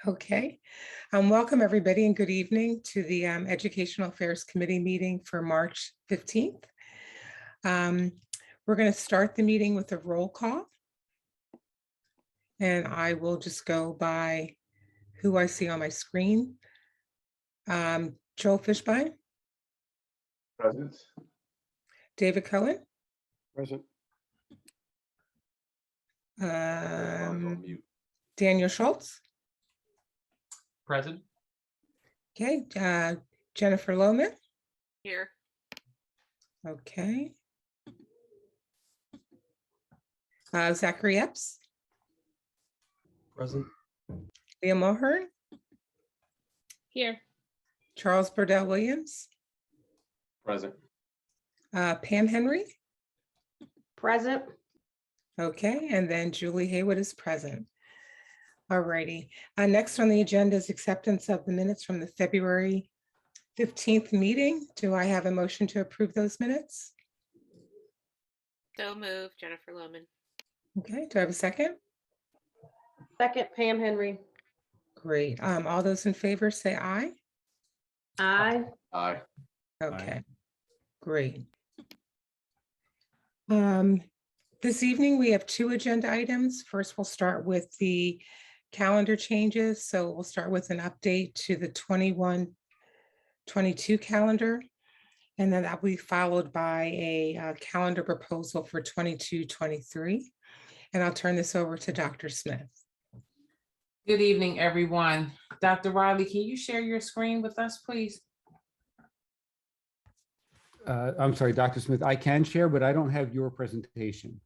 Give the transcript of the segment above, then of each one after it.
Okay. Welcome everybody and good evening to the Educational Affairs Committee meeting for March 15th. We're going to start the meeting with a roll call. And I will just go by who I see on my screen. Joel Fishbein. Present. David Cohen. Present. Daniel Schultz. Present. Okay, Jennifer Lohman. Here. Okay. Zachary Epps. Present. Leah Mulhern. Here. Charles Burdell Williams. Present. Pam Henry. Present. Okay, and then Julie Haywood is present. All righty. Next on the agenda is acceptance of the minutes from the February 15th meeting. Do I have a motion to approve those minutes? So moved, Jennifer Lohman. Okay, do I have a second? Second, Pam Henry. Great. All those in favor say aye. Aye. Aye. Okay, great. This evening we have two agenda items. First, we'll start with the calendar changes. So we'll start with an update to the 21-22 calendar. And then that will be followed by a calendar proposal for 22-23. And I'll turn this over to Dr. Smith. Good evening, everyone. Dr. Riley, can you share your screen with us, please? I'm sorry, Dr. Smith, I can share, but I don't have your presentation.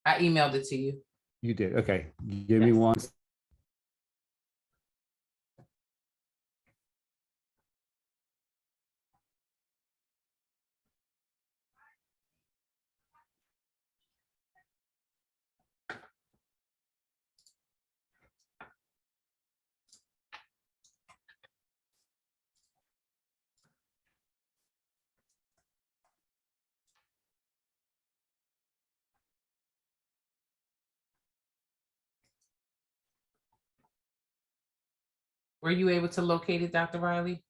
I emailed it to you. You did, okay. Give me one. Were you able to locate it, Dr. Riley?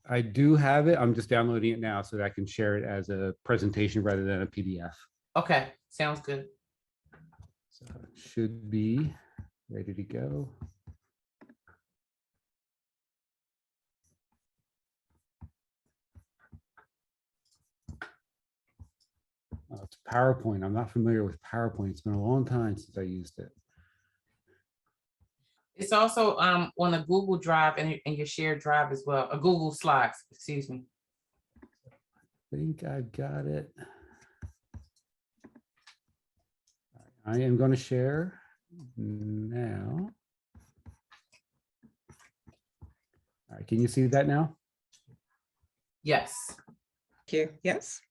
I do have it. I'm just downloading it now so that I can share it as a presentation rather than a PDF. Okay, sounds good. So it should be ready to go. Oh, it's PowerPoint. I'm not familiar with PowerPoint. It's been a long time since I used it. It's also on a Google Drive and your shared drive as well, a Google Slides, excuse me. I think I've got it. I am going to share now. All right, can you see that now? Yes, Thank you. Yes.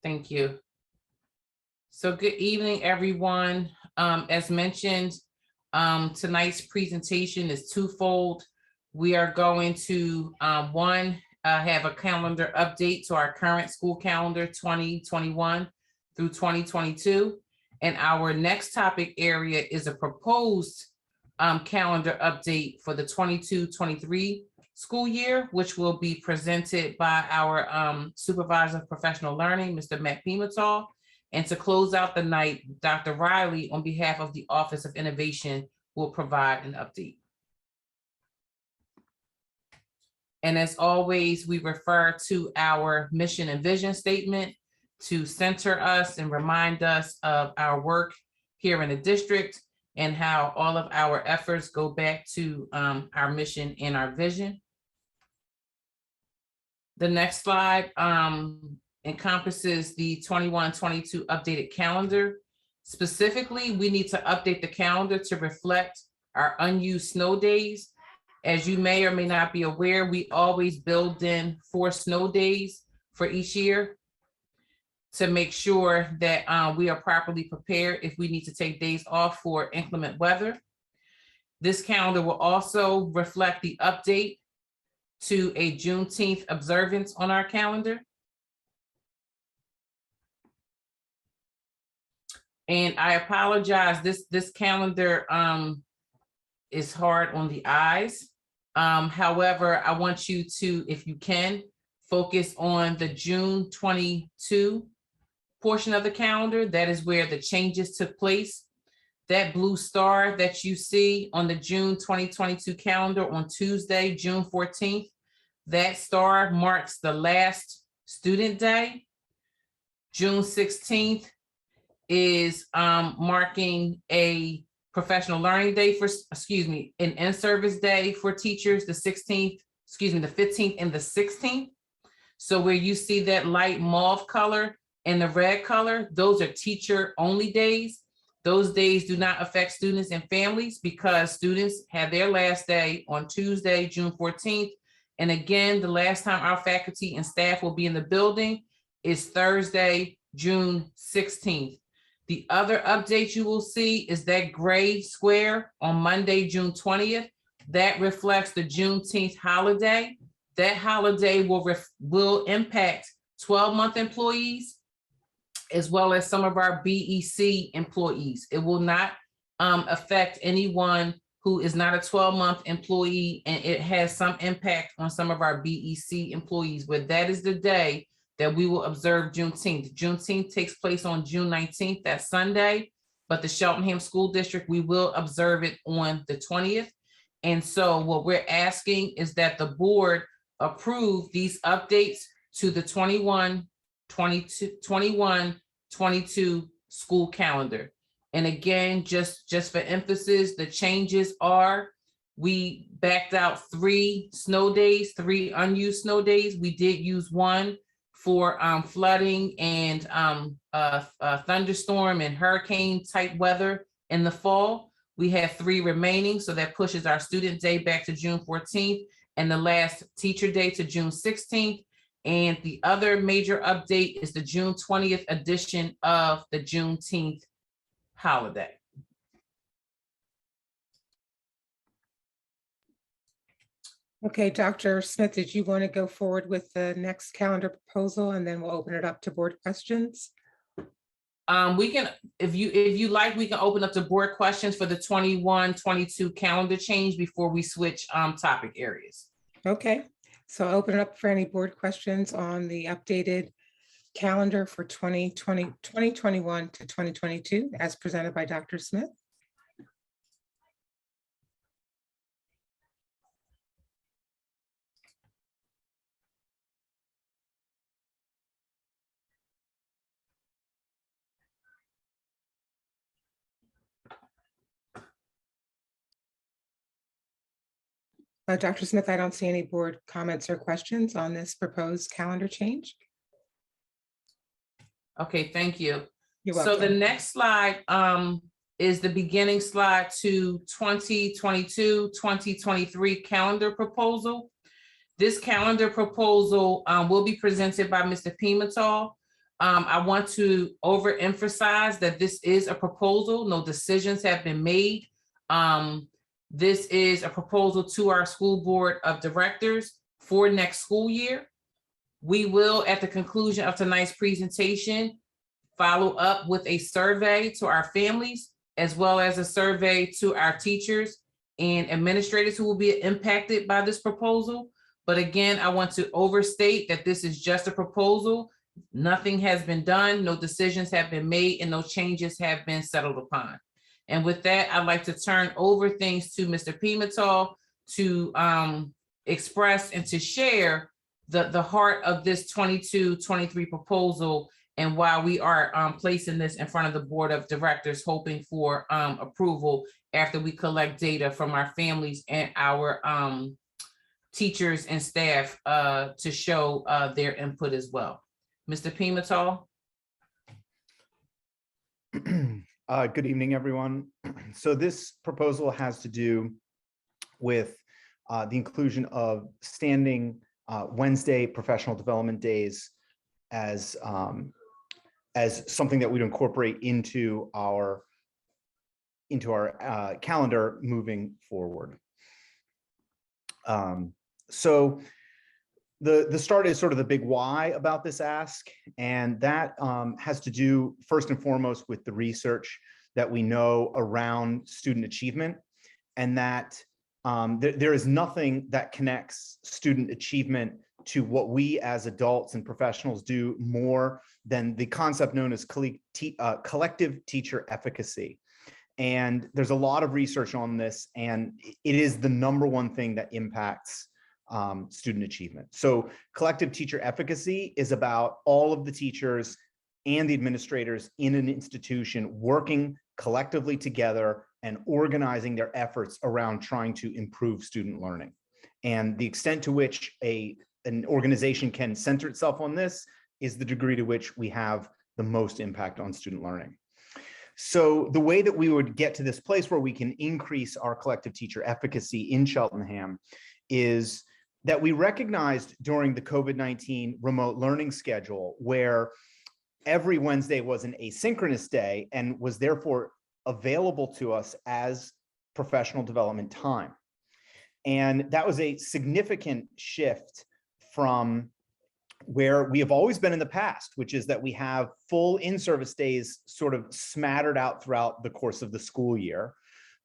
thank you. So good evening, everyone. As mentioned, tonight's presentation is twofold. We are going to have a calendar update to our current school calendar 2021 through 2022. And our next topic area is a proposed calendar update for the 22-23 school year, which will be presented by our supervisor of professional learning, Mr. Pima. And to close out the night, Dr. Riley, on behalf of the Office of Innovation, will provide an update. And as always, we refer to our mission and vision statement to center us and remind us of our work here in the district and how all of our efforts go back to our mission and our vision. The next slide encompasses the 21-22 updated calendar. Specifically, we need to update the calendar to reflect our unused snow days. As you may or may not be aware, we always build in 4 snow days for each year to make sure that we are properly prepared if we need to take days off for inclement weather. This calendar will also reflect the update to a Juneteenth observance on our calendar. And I apologize, this calendar is hard on the eyes. However, I want you to, if you can, focus on the June 22 portion of the calendar. That is where the changes took place. That blue star that you see on the June 2022 calendar on Tuesday, June 14th, that star marks the last student day. June 16th is marking a professional learning day for, an in-service day for teachers, the 16th, the 15th and the 16th. So where you see that light mauve color and the red color, those are teacher only days. Those days do not affect students and families because students have their last day on Tuesday, June 14th. And again, the last time our faculty and staff will be in the building is Thursday, June 16th. The other update you will see is that gray square on Monday, June 20th. That reflects the Juneteenth holiday. That holiday will impact 12-month employees as well as some of our BEC employees. It will not affect anyone who is not a 12-month employee, and it has some impact on some of our BEC employees, but that is the day that we will observe Juneteenth. Juneteenth takes place on June 19th, that Sunday, but the Cheltenham School District, we will observe it on the 20th. And so what we're asking is that the board approve these updates to the 21-22 school calendar. And again, just for emphasis, the changes are, we backed out 3 snow days, 3 unused snow days. We did use 1 for flooding and thunderstorm and hurricane type weather in the fall. We have 3 remaining, so that pushes our student day back to June 14th and the last teacher day to June 16th. And the other major update is the June 20th edition of the Juneteenth holiday. Okay, Dr. Smith, did you want to go forward with the next calendar proposal and then we'll open it up to board questions? We can, if you like, we can open up to board questions for the 21-22 calendar change before we switch topic areas. Okay, so I'll open it up for any board questions on the updated calendar for 2021 to 2022 as presented by Dr. Smith. Dr. Smith, I don't see any board comments or questions on this proposed calendar change. Okay, thank you. You're So the welcome. next slide is the beginning slide to 2022-2023 calendar proposal. This calendar proposal will be presented by Mr. Pima. I want to overemphasize that this is a proposal. No decisions have been made. This is a proposal to our school board of directors for next school year. We will, at the conclusion of tonight's presentation, follow up with a survey to our families, as well as a survey to our teachers and administrators who will be impacted by this proposal. But again, I want to overstate that this is just a proposal. Nothing has been done, no decisions have been made, and no changes have been settled upon. And with that, I'd like to turn over things to Mr. Pimental to express and to share the heart of this 22-23 proposal and why we are placing this in front of the board of directors, hoping for approval after we collect data from our families and our teachers and staff to show their input as well. Mr. Pimental. Good evening, everyone. So this proposal has to do with the inclusion of standing Wednesday professional development days as something that we'd incorporate into our calendar moving forward. So The start is sort of the big why about this ask, and that has to do first and foremost with the research that we know around student achievement, and that there is nothing that connects student achievement to what we as adults and professionals do more than the concept known as collective teacher efficacy. And there's a lot of research on this, and it is the #1 thing that impacts student achievement. So collective teacher efficacy is about all of the teachers and the administrators in an institution working collectively together and organizing their efforts around trying to improve student learning. And the extent to which an organization can center itself on this is the degree to which we have the most impact on student learning. So the way that we would get to this place where we can increase our collective teacher efficacy in Cheltenham is that we recognized during the COVID-19 remote learning schedule, where every Wednesday was an asynchronous day and was therefore available to us as professional development time. And that was a significant shift from where we have always been in the past, which is that we have full in-service days sort of smattered out throughout the course of the school year,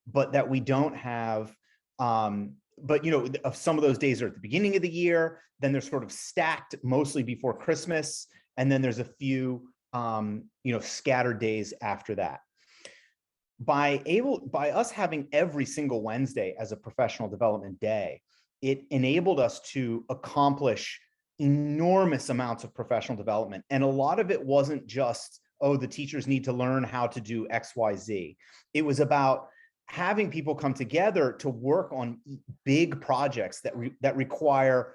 but that we don't have, but some of those days are at the beginning of the year, then they're sort of stacked mostly before Christmas, and then there's a few scattered days after that. By us having every single Wednesday as a professional development day, it enabled us to accomplish enormous amounts of professional development. And a lot of it wasn't just, oh, the teachers need to learn how to do X, Y, Z. It was about having people come together to work on big projects that require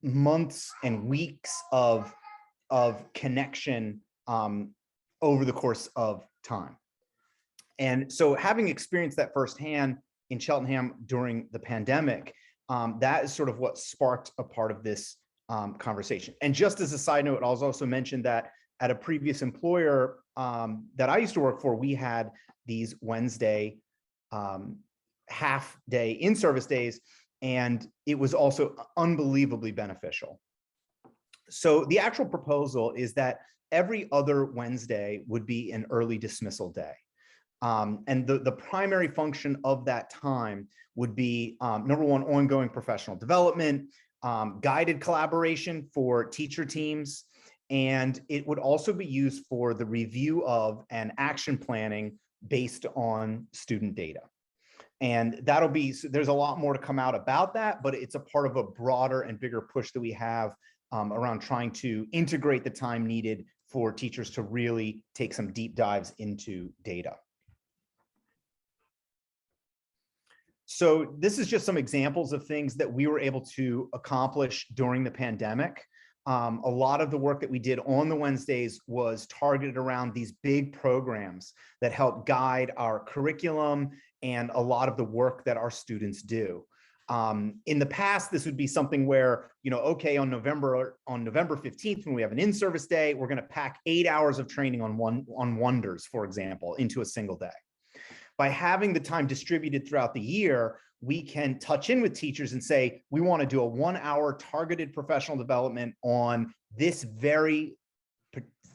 months and weeks of connection over the course of time. And so having experienced that firsthand in Cheltenham during the pandemic, that is sort of what sparked a part of this conversation. And just as a side note, I'll also mention that at a previous employer that I used to work for, we had these Wednesday half-day in-service days, and it was also unbelievably beneficial. So the actual proposal is that every other Wednesday would be an early dismissal day. And the primary function of that time would be, #1, ongoing professional development, guided collaboration for teacher teams, and it would also be used for the review of and action planning based on student data. And there's a lot more to come out about that, but it's a part of a broader and bigger push that we have around trying to integrate the time needed for teachers to really take some deep dives into data. So this is just some examples of things that we were able to accomplish during the pandemic. A lot of the work that we did on the Wednesdays was targeted around these big programs that help guide our curriculum and a lot of the work that our students do. In the past, this would be something where, okay, on November 15th, when we have an in-service day, we're going to pack 8 hours of training on wonders, for example, into a single day. By having the time distributed throughout the year, we can touch in with teachers and say, we want to do a 1-hour targeted professional development on this very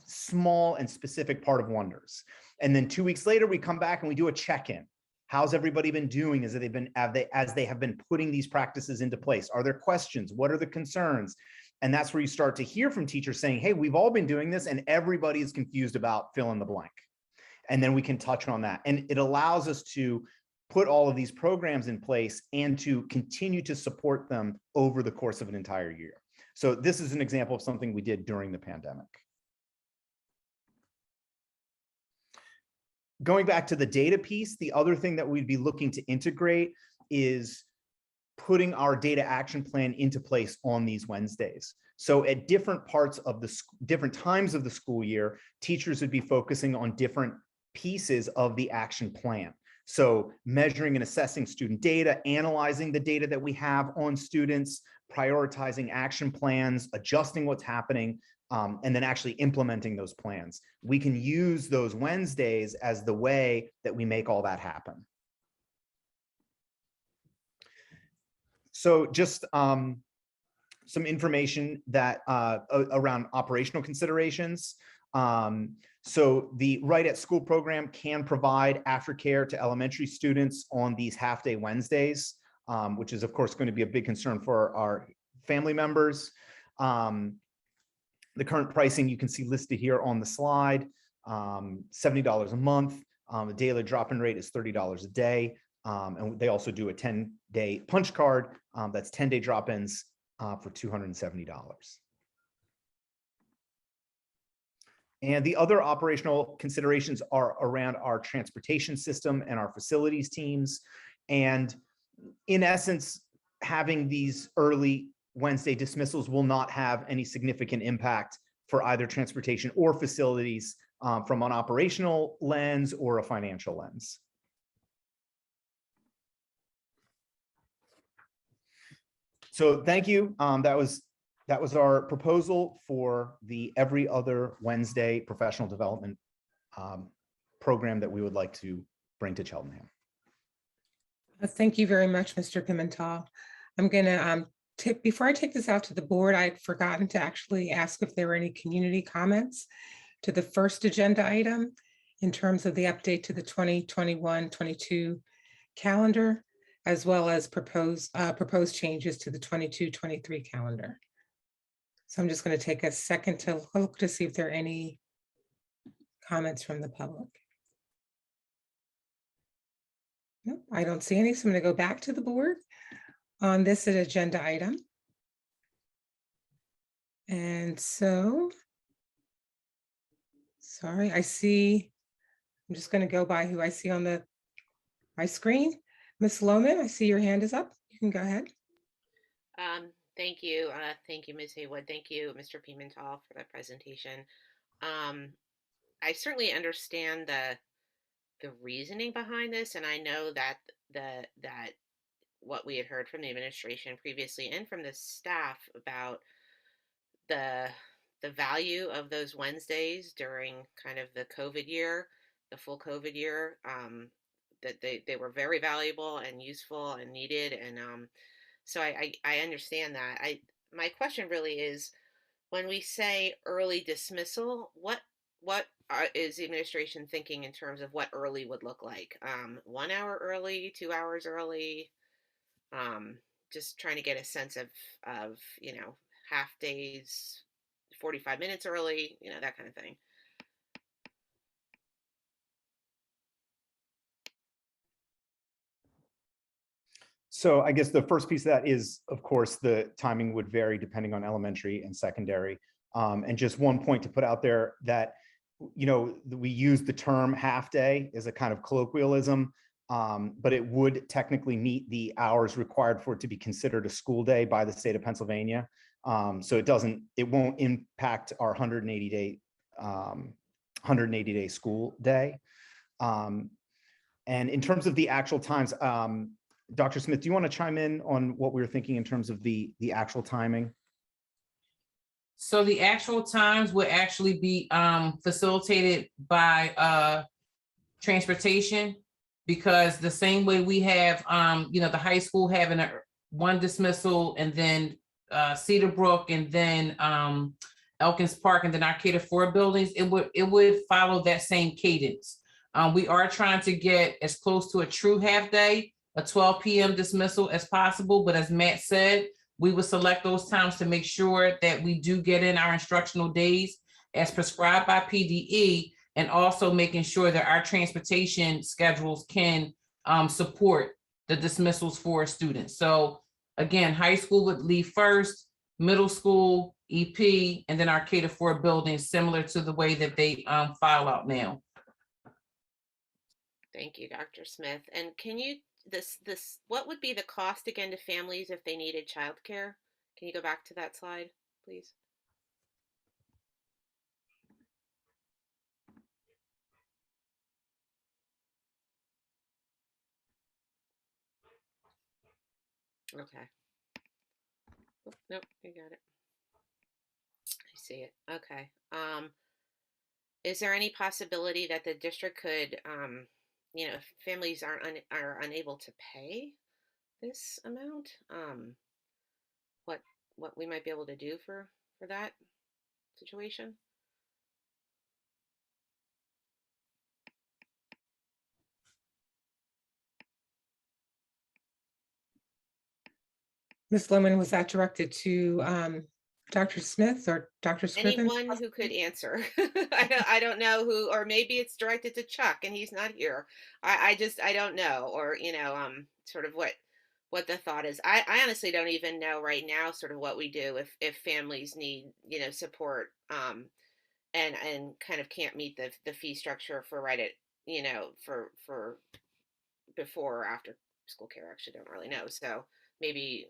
small and specific part of wonders. And then 2 weeks later, we come back and we do a check-in. How's everybody been doing as they have been putting these practices into place? Are there questions? What are the concerns? And that's where you start to hear from teachers saying, hey, we've all been doing this and everybody is confused about fill in the blank. And then we can touch on that. And it allows us to put all of these programs in place and to continue to support them over the course of an entire year. So this is an example of something we did during the pandemic. Going back to the data piece, the other thing that we'd be looking to integrate is putting our data action plan into place on these Wednesdays. So at different parts of different times of the school year, teachers would be focusing on different pieces of the action plan. So measuring and assessing student data, analyzing the data that we have on students, prioritizing action plans, adjusting what's happening, and then actually implementing those plans. We can use those Wednesdays as the way that we make all that happen. So just some information that around operational considerations. So the Right at School program can provide aftercare to elementary students on these half-day Wednesdays, which is of course going to be a big concern for our family members. The current pricing you can see listed here on the slide, $70 a month. The daily drop-in rate is $30 a day. And they also do a 10-day punch card. That's 10-day drop-ins for $270. And the other operational considerations are around our transportation system and our facilities teams. And in essence, having these early Wednesday dismissals will not have any significant impact for either transportation or facilities from an operational lens or a financial lens. So thank you. That was our proposal for the every other Wednesday professional development program that we would like to bring to Cheltenham. Thank you very much, Mr. Pimental. I'm gonna before I take this out to the board, I'd forgotten to actually ask if there were any community comments to the first agenda item in terms of the update to the 2021-22 calendar, as well as proposed changes to the 22-23 calendar. So I'm just going to take a second to look to see if there are any comments from the public. Nope, I don't see any, so I'm going to go back to the board on this agenda item. And so, sorry, I see, I'm just going to go by who I see on my screen. Ms. Lohman, I see your hand is up. You can go ahead. Thank you. Thank you, Ms. Haywood. Thank you, Mr. Pimental, for that presentation. I certainly understand the reasoning behind this, and I know that that what we had heard from the administration previously and from the staff about the value of those Wednesdays during kind of the COVID year, the full COVID year, that they were very valuable and useful and needed. And so I understand that. My question really is, when we say early dismissal, what is the administration thinking in terms of what early would look like? 1 hour early, 2 hours early? Just trying to get a sense of half days, 45 minutes early, that kind of thing. So I guess the first piece of that is, of course, the timing would vary depending on elementary and secondary. And just one point to put out there that, we use the term half day as a kind of colloquialism, but it would technically meet the hours required for it to be considered a school day by the state of Pennsylvania. So it won't impact our 180-day school day. And in terms of the actual times, Dr. Smith, do you want to chime in on what we were thinking in terms of the actual timing? So the actual times would actually be facilitated by transportation, because the same way we have, the high school having one dismissal, and then Cedar Brook, and then Elkins Park, and then Arcata 4 buildings, it would follow that same cadence. We are trying to get as close to a true half day, a 12 p.m. dismissal as possible. But as Matt said, we would select those times to make sure that we do get in our instructional days as prescribed by PDE, and also making sure that our transportation schedules can support the dismissals for students. So again, high school would leave first, middle school, EP, and then Arcata 4 buildings, similar to the way that they file out now. Thank you, Dr. Smith. And can you, what would be the cost again to families if they needed childcare? Can you go back to that slide, please? Okay. Oh, nope, you got it. I see it. Okay. Is there any possibility that the district could, if families are unable to pay this amount, what we might be able to do for that situation? Ms. Lemon, was that directed to Dr. Smith or Dr. Scriven? Anyone who could answer. I don't know who, or maybe it's directed to Chuck and he's not here. I don't know, or sort of what the thought is. I honestly don't even know right now sort of what we do if families need support and kind of can't meet the fee structure for for before or after school care. Actually, don't really know. So maybe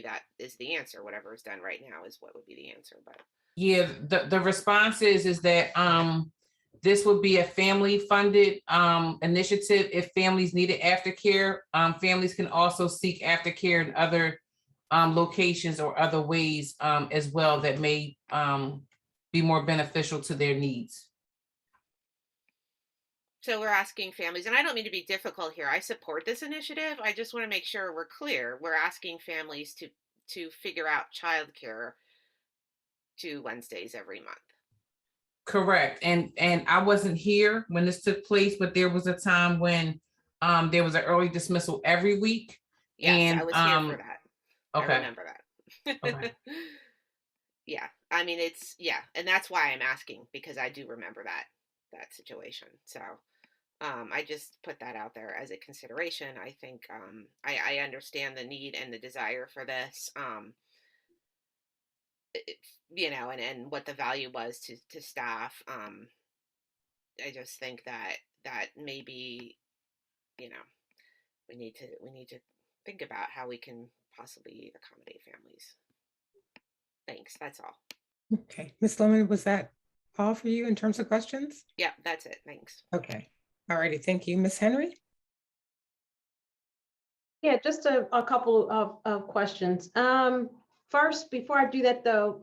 that is the answer. Whatever is done right now is what would be the answer. But Yeah, the response is that this would be a family funded initiative. If families needed aftercare, families can also seek aftercare in other locations or other ways as well that may be more beneficial to their needs. so we're asking families, and I don't mean to be difficult here. I support this initiative. I just want to make sure we're clear. We're asking families to figure out childcare 2 Wednesdays every month. Correct. And I wasn't here when this took place, but there was a time when there was an early dismissal every week. Yes, and I was here for that. Okay. I remember that. Okay. Yeah, I mean and that's why I'm asking, because I do remember that situation. So I just put that out there as a consideration. I think I understand the need and the desire for this. And what the value was to staff. I just think that maybe we need to think about how we can possibly accommodate families. Thanks. That's all. Okay, Ms. Lemon, was that all for you in terms of questions? Yeah, that's it. Thanks. Okay, all righty, thank you. Ms. Henry? Yeah, just a couple of questions. First, before I do that though,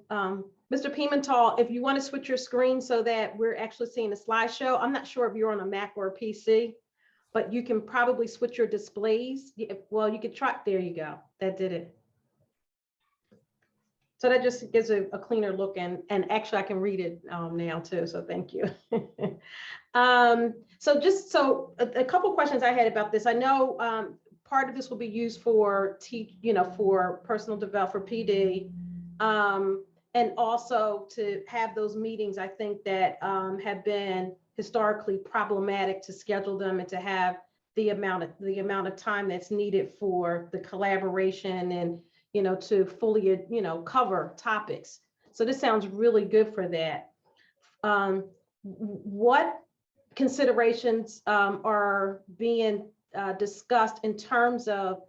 Mr. Pimental, if you want to switch your screen so that we're actually seeing a slideshow, I'm not sure if you're on a Mac or a PC, but you can probably switch your displays. Well, you could try, there you go. That did it. So that just gives a cleaner look, and actually I can read it now too, so thank you. So a couple questions I had about this. I know part of this will be used for for personal development, for PD, and also to have those meetings, I think that have been historically problematic to schedule them and to have the amount of time that's needed for the collaboration and to fully, cover topics. So this sounds really good for that. What considerations are being discussed in terms of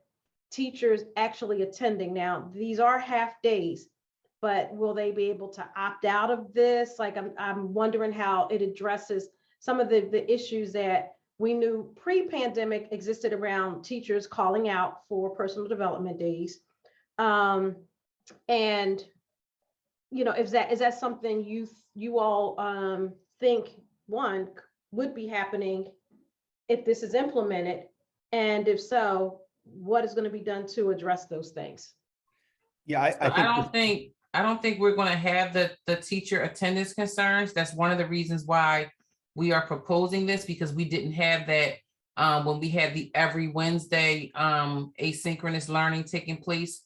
teachers actually attending? Now, these are half days, but will they be able to opt out of this? Like, I'm wondering how it addresses some of the issues that we knew pre-pandemic existed around teachers calling out for personal development days. And is that something you all think would be happening if this is implemented, and if so, what is going to be done to address those things? Yeah, I don't think we're going to have the teacher attendance concerns. That's one of the reasons why we are proposing this, because we didn't have that when we had the every Wednesday asynchronous learning taking place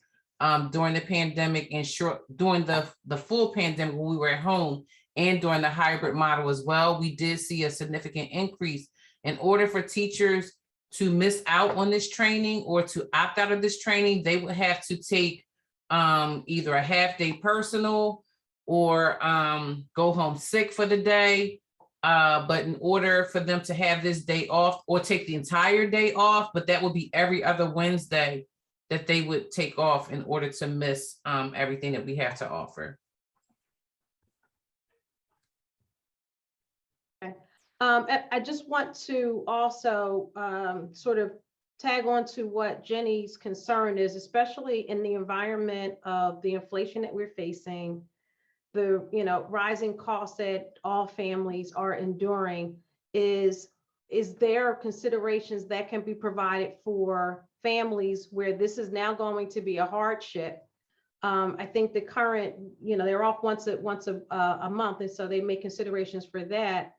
during the pandemic, and during the full pandemic when we were at home, and during the hybrid model as well. We did see a significant increase. In order for teachers to miss out on this training or to opt out of this training, they would have to take either a half day personal or go home sick for the day. But in order for them to have this day off, or take the entire day off, but that would be every other Wednesday that they would take off in order to miss everything that we have to offer. Okay. I just want to also sort of tag on to what Jenny's concern is, especially in the environment of the inflation that we're facing, the rising costs that all families are enduring. Is there considerations that can be provided for families where this is now going to be a hardship, I think the current, they're off once a month, and so they make considerations for that.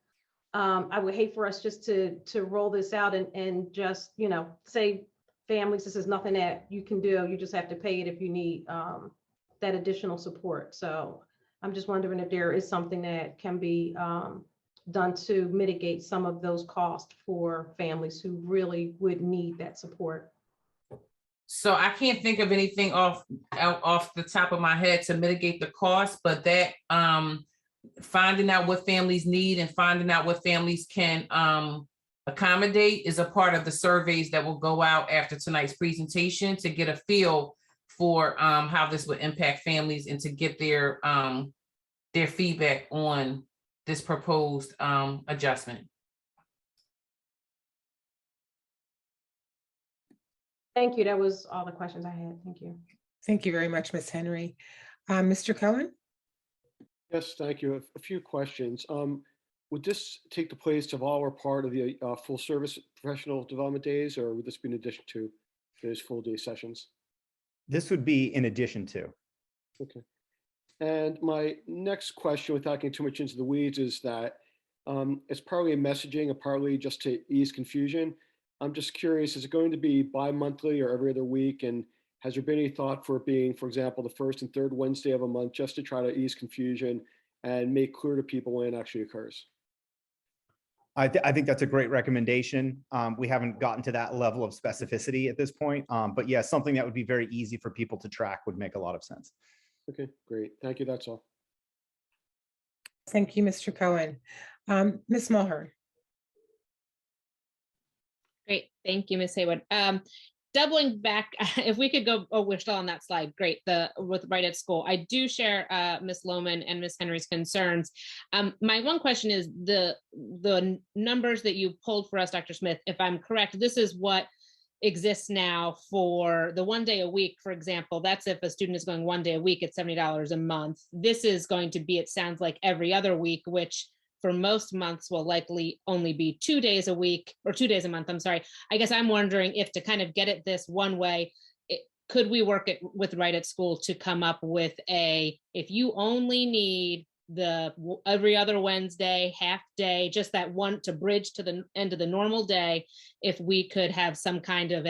I would hate for us just to roll this out and just, say families, this is nothing that you can do. You just have to pay it if you need that additional support. So I'm just wondering if there is something that can be done to mitigate some of those costs for families who really would need that support. So I can't think of anything off the top of my head to mitigate the cost, but that finding out what families need and finding out what families can accommodate is a part of the surveys that will go out after tonight's presentation to get a feel for how this would impact families and to get their feedback on this proposed adjustment. Thank you. That was all the questions I had. Thank you. Thank you very much, Ms. Henry. Mr. Cohen? Yes, thank you. A few questions. Would this take the place of all or part of the full service professional development days, or would this be in addition to those full day sessions? This would be in addition to. Okay. And my next question, without getting too much into the weeds, is that it's partly a messaging and partly just to ease confusion. I'm just curious, is it going to be bi-monthly or every other week? And has there been any thought for it being, for example, the first and third Wednesday of a month, just to try to ease confusion and make clear to people when it actually occurs? I think that's a great recommendation. We haven't gotten to that level of specificity at this point, but yeah, something that would be very easy for people to track would make a lot of sense. Okay, great. Thank you. That's all. Thank you, Mr. Cohen. Ms. Mulhern? Great, thank you, Ms. Haywood. Doubling back, if we could go, we're still on that slide, great, with Right at School. I do share Ms. Lohman and Ms. Henry's concerns. My one question is the numbers that you pulled for us, Dr. Smith, if I'm correct, this is what exists now for the 1 day a week, for example. That's if a student is going 1 day a week at $70 a month. This is going to be, it sounds like, every other week, which for most months will likely only be 2 days a week or 2 days a month. I'm sorry. I guess I'm wondering if to kind of get it this one way, could we work it with Right at School to come up with if you only need the every other Wednesday, half day, just that one to bridge to the end of the normal day, if we could have some kind of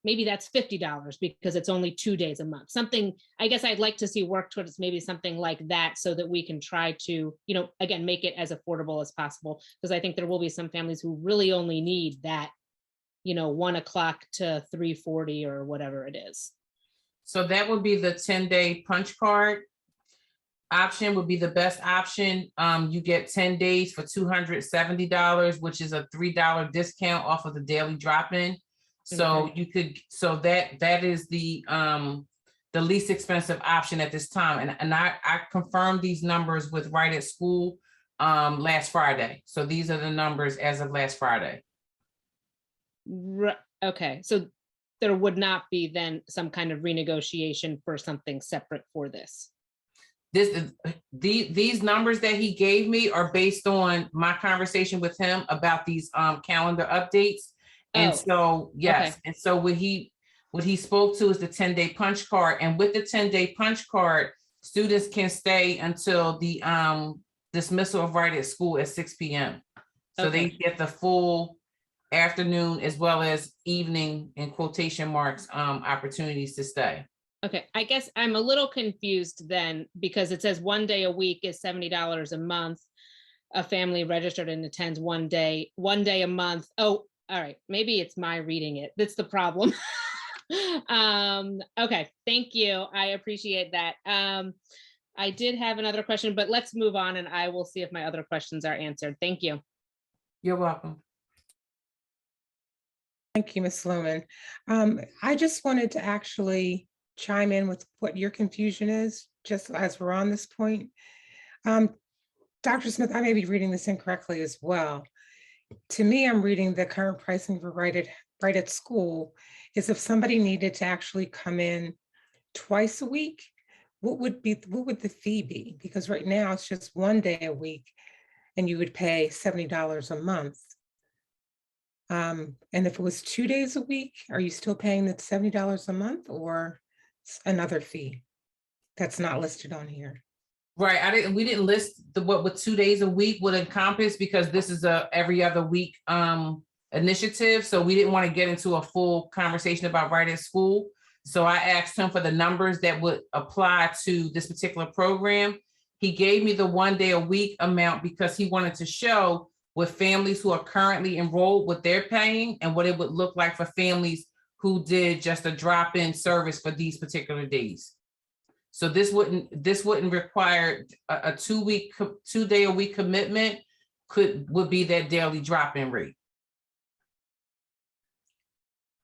maybe that's $50 because it's only 2 days a month. Something, I guess I'd like to see work towards maybe something like that so that we can try to, again, make it as affordable as possible. Because I think there will be some families who really only need that, 1 o'clock to 3:40 or whatever it is. So that would be the 10-day punch card option would be the best option. You get 10 days for $270, which is a $3 discount off of the daily drop-in. So you could, that is the least expensive option at this time. And I confirmed these numbers with Right at School last Friday. So these are the numbers as of last Friday. Okay, so there would not be then some kind of renegotiation for something separate for this. These numbers that he gave me are based on my conversation with him about these calendar updates. And so, yes. Okay. And so what he spoke to is the 10-day punch card. And with the 10-day punch card, students can stay until the dismissal of Right at School at 6 p.m. So they get the full afternoon as well as evening, in quotation marks, opportunities to stay. Okay, I guess I'm a little confused then because it says 1 day a week is $70 a month. A family registered and attends 1 day a month. Oh, all right, maybe it's my reading it. That's the problem. Okay, thank you. I appreciate that. I did have another question, but let's move on and I will see if my other questions are answered. Thank you. You're welcome. Thank you, Ms. Lohman. I just wanted to actually chime in with what your confusion is, just as we're on this point. Dr. Smith, I may be reading this incorrectly as well. To me, I'm reading the current pricing for Right at School is if somebody needed to actually come in twice a week, what would the fee be? Because right now it's just 1 day a week and you would pay $70 a month. And if it was 2 days a week, are you still paying the $70 a month or another fee? that's not listed on here. Right, we didn't list what 2 days a week would encompass, because this is a every other week initiative. So we didn't want to get into a full conversation about right at school. So I asked him for the numbers that would apply to this particular program. He gave me the 1 day a week amount because he wanted to show what families who are currently enrolled, what they're paying, and what it would look like for families who did just a drop-in service for these particular days. So this wouldn't require a 2 day a week commitment. Would be that daily drop-in rate.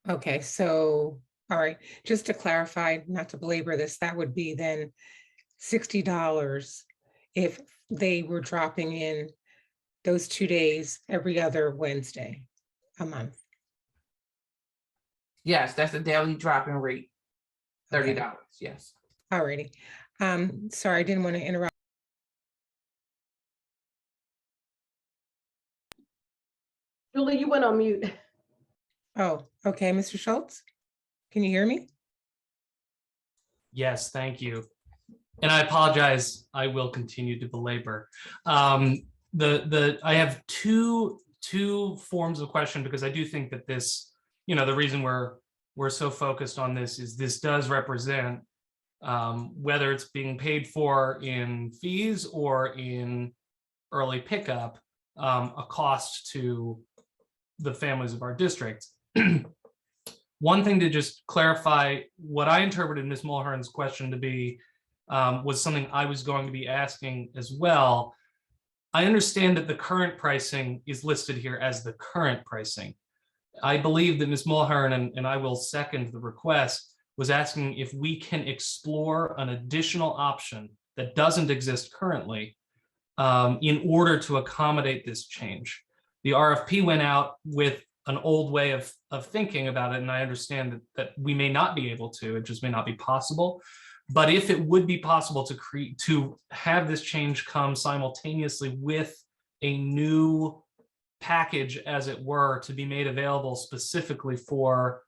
Okay, so, all right, just to clarify, not to belabor this, that would be then $60 if they were dropping in those 2 days every other Wednesday a month. Yes, that's a daily drop-in rate. $30, Okay. yes. All righty. Sorry, I didn't want to interrupt. Julie, you went on mute. Oh, okay, Mr. Schultz, can you hear me? Yes, thank you. And I apologize, I will continue to belabor. I have two forms of question, because I do think that this, the reason we're so focused on this is this does represent, whether it's being paid for in fees or in early pickup, a cost to the families of our district. One thing to just clarify, what I interpreted Ms. Mulhern's question to be was something I was going to be asking as well. I understand that the current pricing is listed here as the current pricing. I believe that Ms. Mulhern, and I will second the request, was asking if we can explore an additional option that doesn't exist currently in order to accommodate this change. The RFP went out with an old way of thinking about it, and I understand that we may not be able to, it just may not be possible. But if it would be possible to have this change come simultaneously with a new package, as it were, to be made available specifically for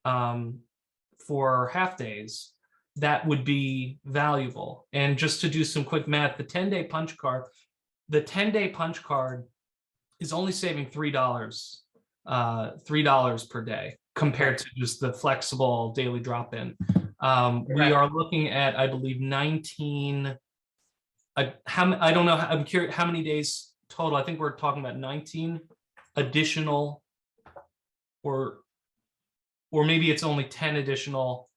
half days, that would be valuable. And just to do some quick math, the 10-day punch card is only saving $3 per day compared to just the flexible daily drop-in. We are looking at, I believe, 19. I don't know. I'm curious how many days total. I think we're talking about 19 additional, or maybe it's only 10 additional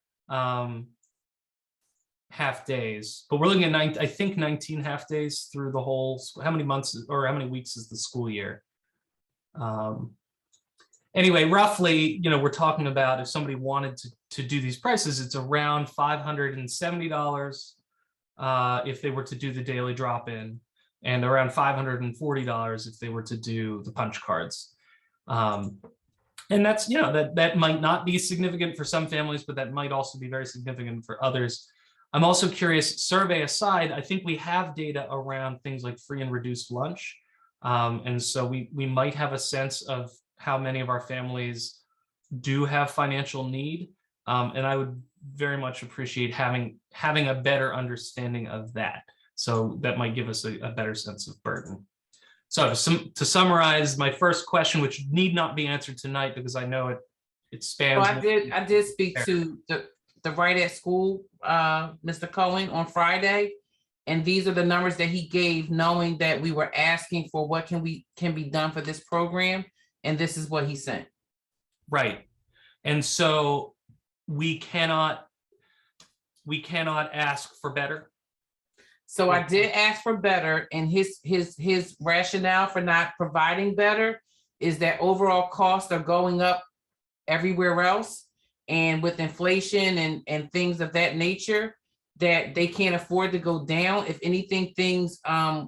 half days. But we're looking at 19 half days through the whole. How many months or how many weeks is the school year? Anyway, roughly, we're talking about, if somebody wanted to do these prices, it's around $570 if they were to do the daily drop-in, and around $540 if they were to do the punch cards. And that's, that might not be significant for some families, but that might also be very significant for others. I'm also curious, survey aside, I think we have data around things like free and reduced lunch. And so we might have a sense of how many of our families do have financial need. And I would very much appreciate having a better understanding of that. So that might give us a better sense of burden. So to summarize my first question, which need not be answered tonight because I know it spans. So I did speak to the right at school, Mr. Cohen, on Friday. And these are the numbers that he gave, knowing that we were asking for what can be done for this program. And this is what he sent. Right. And so we cannot ask for better. So I did ask for better, and his rationale for not providing better is that overall costs are going up everywhere else. And with inflation and things of that nature, that they can't afford to go down. If anything, things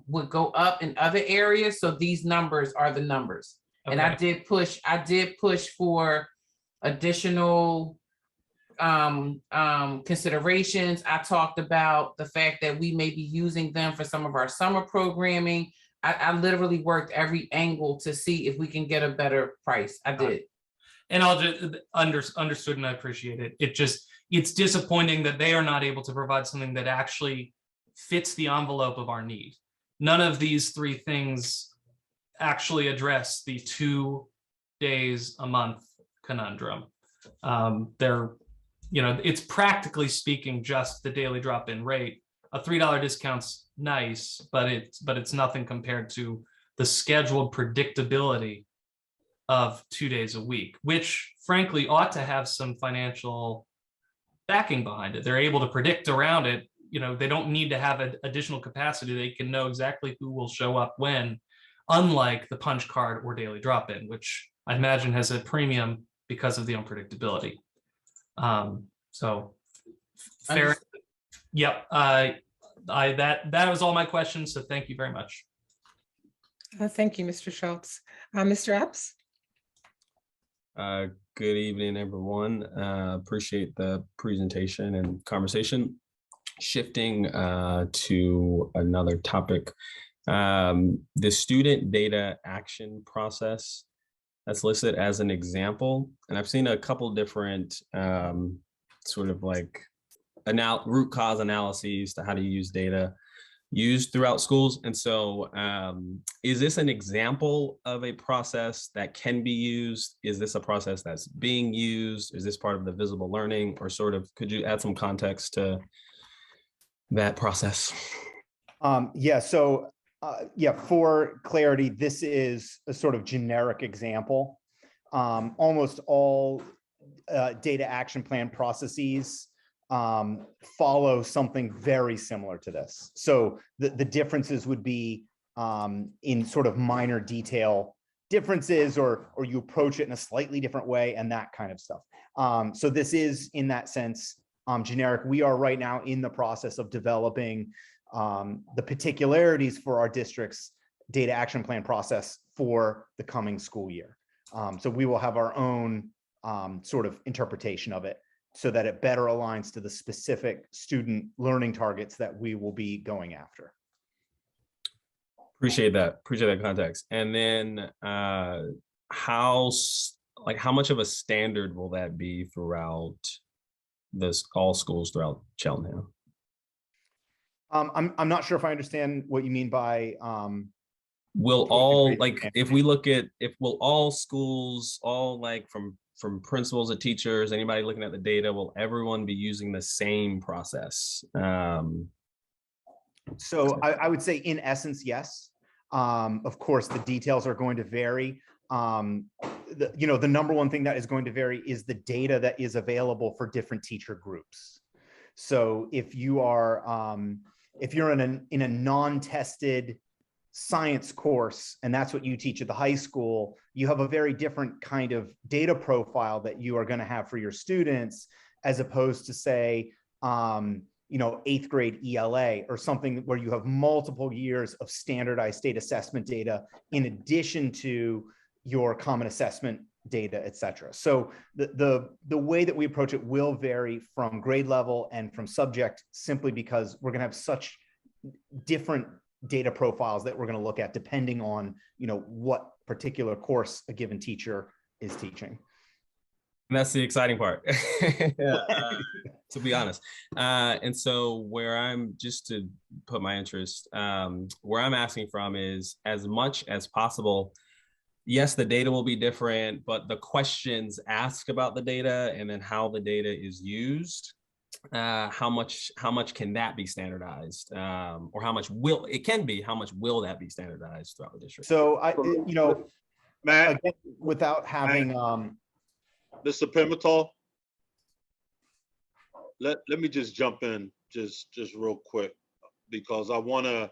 would go up in other areas. So these numbers are the numbers. Okay. And I did push for additional considerations. I talked about the fact that we may be using them for some of our summer programming. I literally worked every angle to see if we can get a better price. I did. And I'll just understood, and I appreciate it. it's disappointing that they are not able to provide something that actually fits the envelope of our need. None of these three things actually address the 2 days a month conundrum. They're, it's practically speaking just the daily drop-in rate. A $3 discount's nice, but it's nothing compared to the scheduled predictability of 2 days a week, which frankly ought to have some financial backing behind it. They're able to predict around it. They don't need to have an additional capacity. They can know exactly who will show up when, unlike the punch card or daily drop-in, which I imagine has a premium because of the unpredictability. So fair. Yep. That was all my questions. So thank you very much. Thank you, Mr. Schultz. Mr. Epps? Good evening, everyone. Appreciate the presentation and conversation. Shifting to another topic, the student data action process that's listed as an example. And I've seen a couple different sort of like root cause analyses to how to use data used throughout schools. And so is this an example of a process that can be used? Is this a process that's being used? Is this part of the visible learning, or sort of, could you add some context to that process? For clarity, this is a sort of generic example. Almost all data action plan processes follow something very similar to this. So the differences would be in sort of minor detail differences, or you approach it in a slightly different way and that kind of stuff. So this is, in that sense, generic. We are right now in the process of developing the particularities for our district's data action plan process for the coming school year. So we will have our own sort of interpretation of it, so that it better aligns to the specific student learning targets that we will be going after. Appreciate that context. And then how much of a standard will that be throughout all schools throughout Cheltenham? I'm not sure if I understand what you mean by will all, like, if will all schools, all like from principals to teachers, anybody looking at the data, will everyone be using the same process? So I would say in essence, yes. Of course, the details are going to vary. The number one thing that is going to vary is the data that is available for different teacher groups. So if you are if you're in a non-tested science course, and that's what you teach at the high school, you have a very different kind of data profile that you are going to have for your students, as opposed to, say, 8th grade ELA or something where you have multiple years of standardized state assessment data in addition to your common assessment data, et cetera. So the way that we approach it will vary from grade level and from subject, simply because we're going to have such different data profiles that we're going to look at depending on what particular course a given teacher is teaching. And that's the exciting part, to be honest. And so where I'm, just to put my interest, where I'm asking from is, as much as possible, yes, the data will be different, but the questions asked about the data and then how the data is used, how much can that be standardized, or how much will that be standardized throughout the district? So Matt, again, without having Mr. Pimental, let me just jump in just real quick, because I want to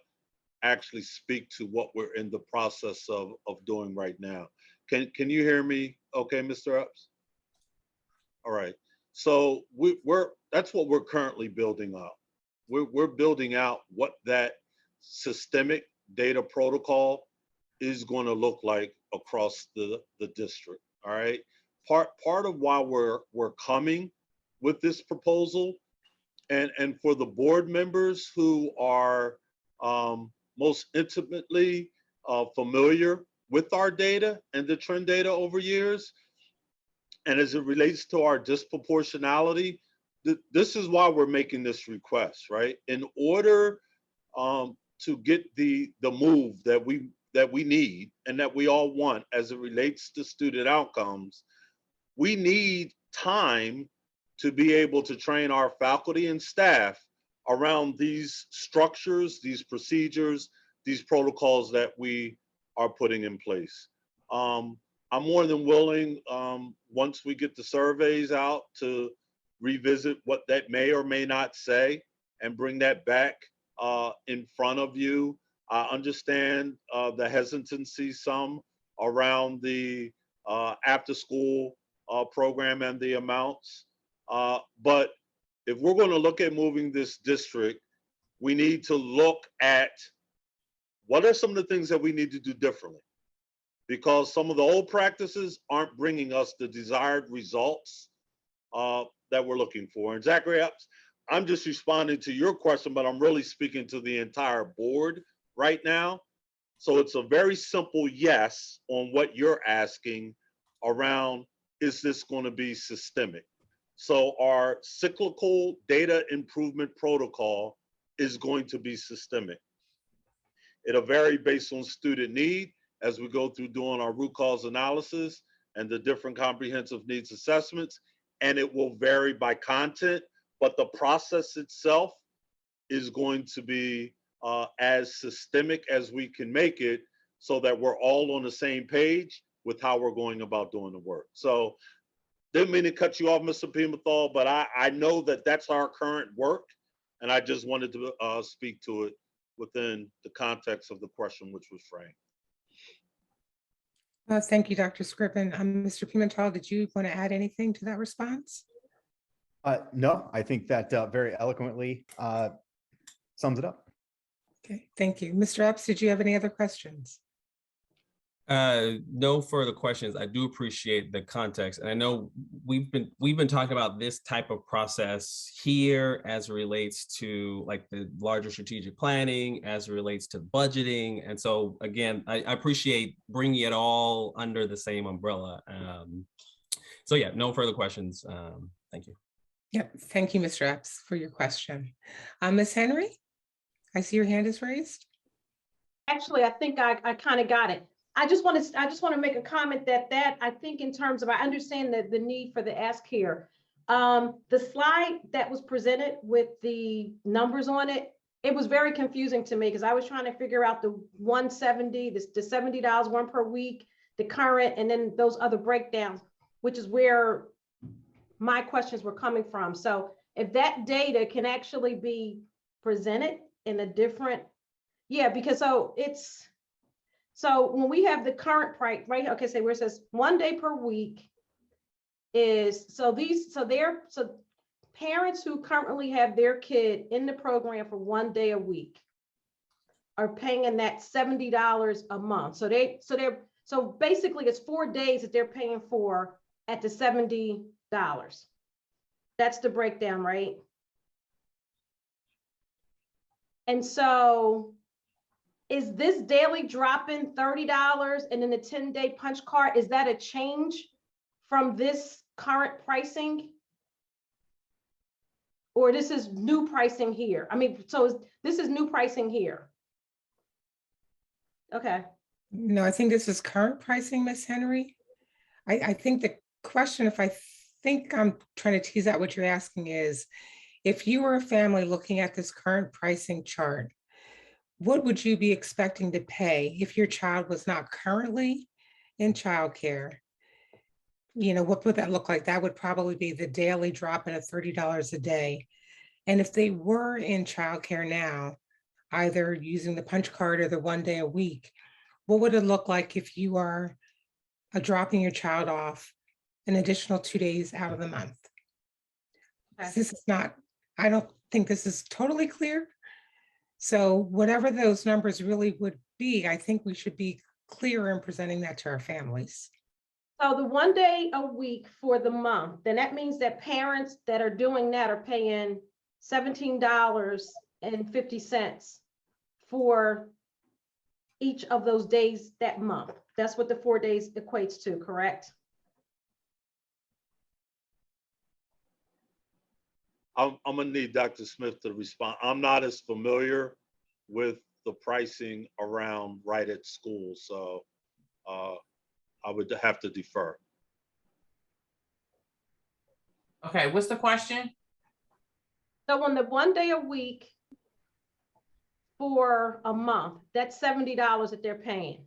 actually speak to what we're in the process of doing right now. Can you hear me okay, Mr. Epps? All right. So that's what we're currently building up. We're building out what that systemic data protocol is going to look like across the district. All right. Part of why we're coming with this proposal, and for the board members who are most intimately familiar with our data and the trend data over years, and as it relates to our disproportionality this is why we're making this request, right? In order to get the move that we need and that we all want as it relates to student outcomes, we need time to be able to train our faculty and staff around these structures, these procedures, these protocols that we are putting in place. I'm more than willing, once we get the surveys out, to revisit what that may or may not say and bring that back in front of you. I understand the hesitancy some around the after school program and the amounts. But if we're going to look at moving this district, we need to look at what are some of the things that we need to do differently, because some of the old practices aren't bringing us the desired results that we're looking for. And Zachary, I'm just responding to your question, but I'm really speaking to the entire board right now. So it's a very simple yes on what you're asking around, is this going to be systemic? So our cyclical data improvement protocol is going to be systemic. It'll vary based on student need as we go through doing our root cause analysis and the different comprehensive needs assessments, and it will vary by content, but the process itself is going to be as systemic as we can make it, so that we're all on the same page with how we're going about doing the work. So didn't mean to cut you off, Mr. Pimenthal, but I know that that's our current work, and I just wanted to speak to it within the context of the question which was framed. Thank you, Dr. Scriven. Mr. Pimental, did you want to add anything to that response? No, I think that very eloquently sums it up. Okay, thank you. Mr. Epps, did you have any other questions? No further questions. I do appreciate the context, and I know we've been talking about this type of process here as it relates to like the larger strategic planning, as it relates to budgeting, and so again, I appreciate bringing it all under the same umbrella. So yeah, no further questions. Thank you. Yep, thank you, Mr. Epps, for your question. Ms. Henry, I see your hand is raised. Actually, I think I kind of got it. I just want to make a comment that I think in terms of, I understand that the need for the ask here. The slide that was presented with the numbers on it, it was very confusing to me because I was trying to figure out the 170, the $70 one per week, the current, and then those other breakdowns, which is where my questions were coming from. So if that data can actually be presented in a different, yeah, because so when we have the current price, right? Okay, so where it says 1 day per week is, so parents who currently have their kid in the program for 1 day a week are paying in that $70 a month. So basically it's 4 days that they're paying for at the $70. That's the breakdown, right? And so is this daily drop-in $30 and then the 10-day punch card, is that a change from this current pricing? Or this is new pricing here? I mean, so this is new pricing here. Okay. No, I think this is current pricing, Ms. Henry. I think the question, if I think I'm trying to tease out what you're asking, is if you were a family looking at this current pricing chart, what would you be expecting to pay if your child was not currently in childcare? You know, what would that look like? That would probably be the daily drop in of $30 a day. And if they were in childcare now, either using the punch card or the 1 day a week, what would it look like if you are dropping your child off an additional 2 days out of the month? Okay. This is not, I don't think this is totally clear. So whatever those numbers really would be, I think we should be clear in presenting that to our families. So the 1 day a week for the month, then that means that parents that are doing that are paying $17.50 for each of those days that month. That's what the 4 days equates to, correct? I'm gonna need Dr. Smith to respond. I'm not as familiar with the pricing around right at school, so I would have to defer. Okay, what's the question? So on the 1 day a week for a month, that's $70 that they're paying.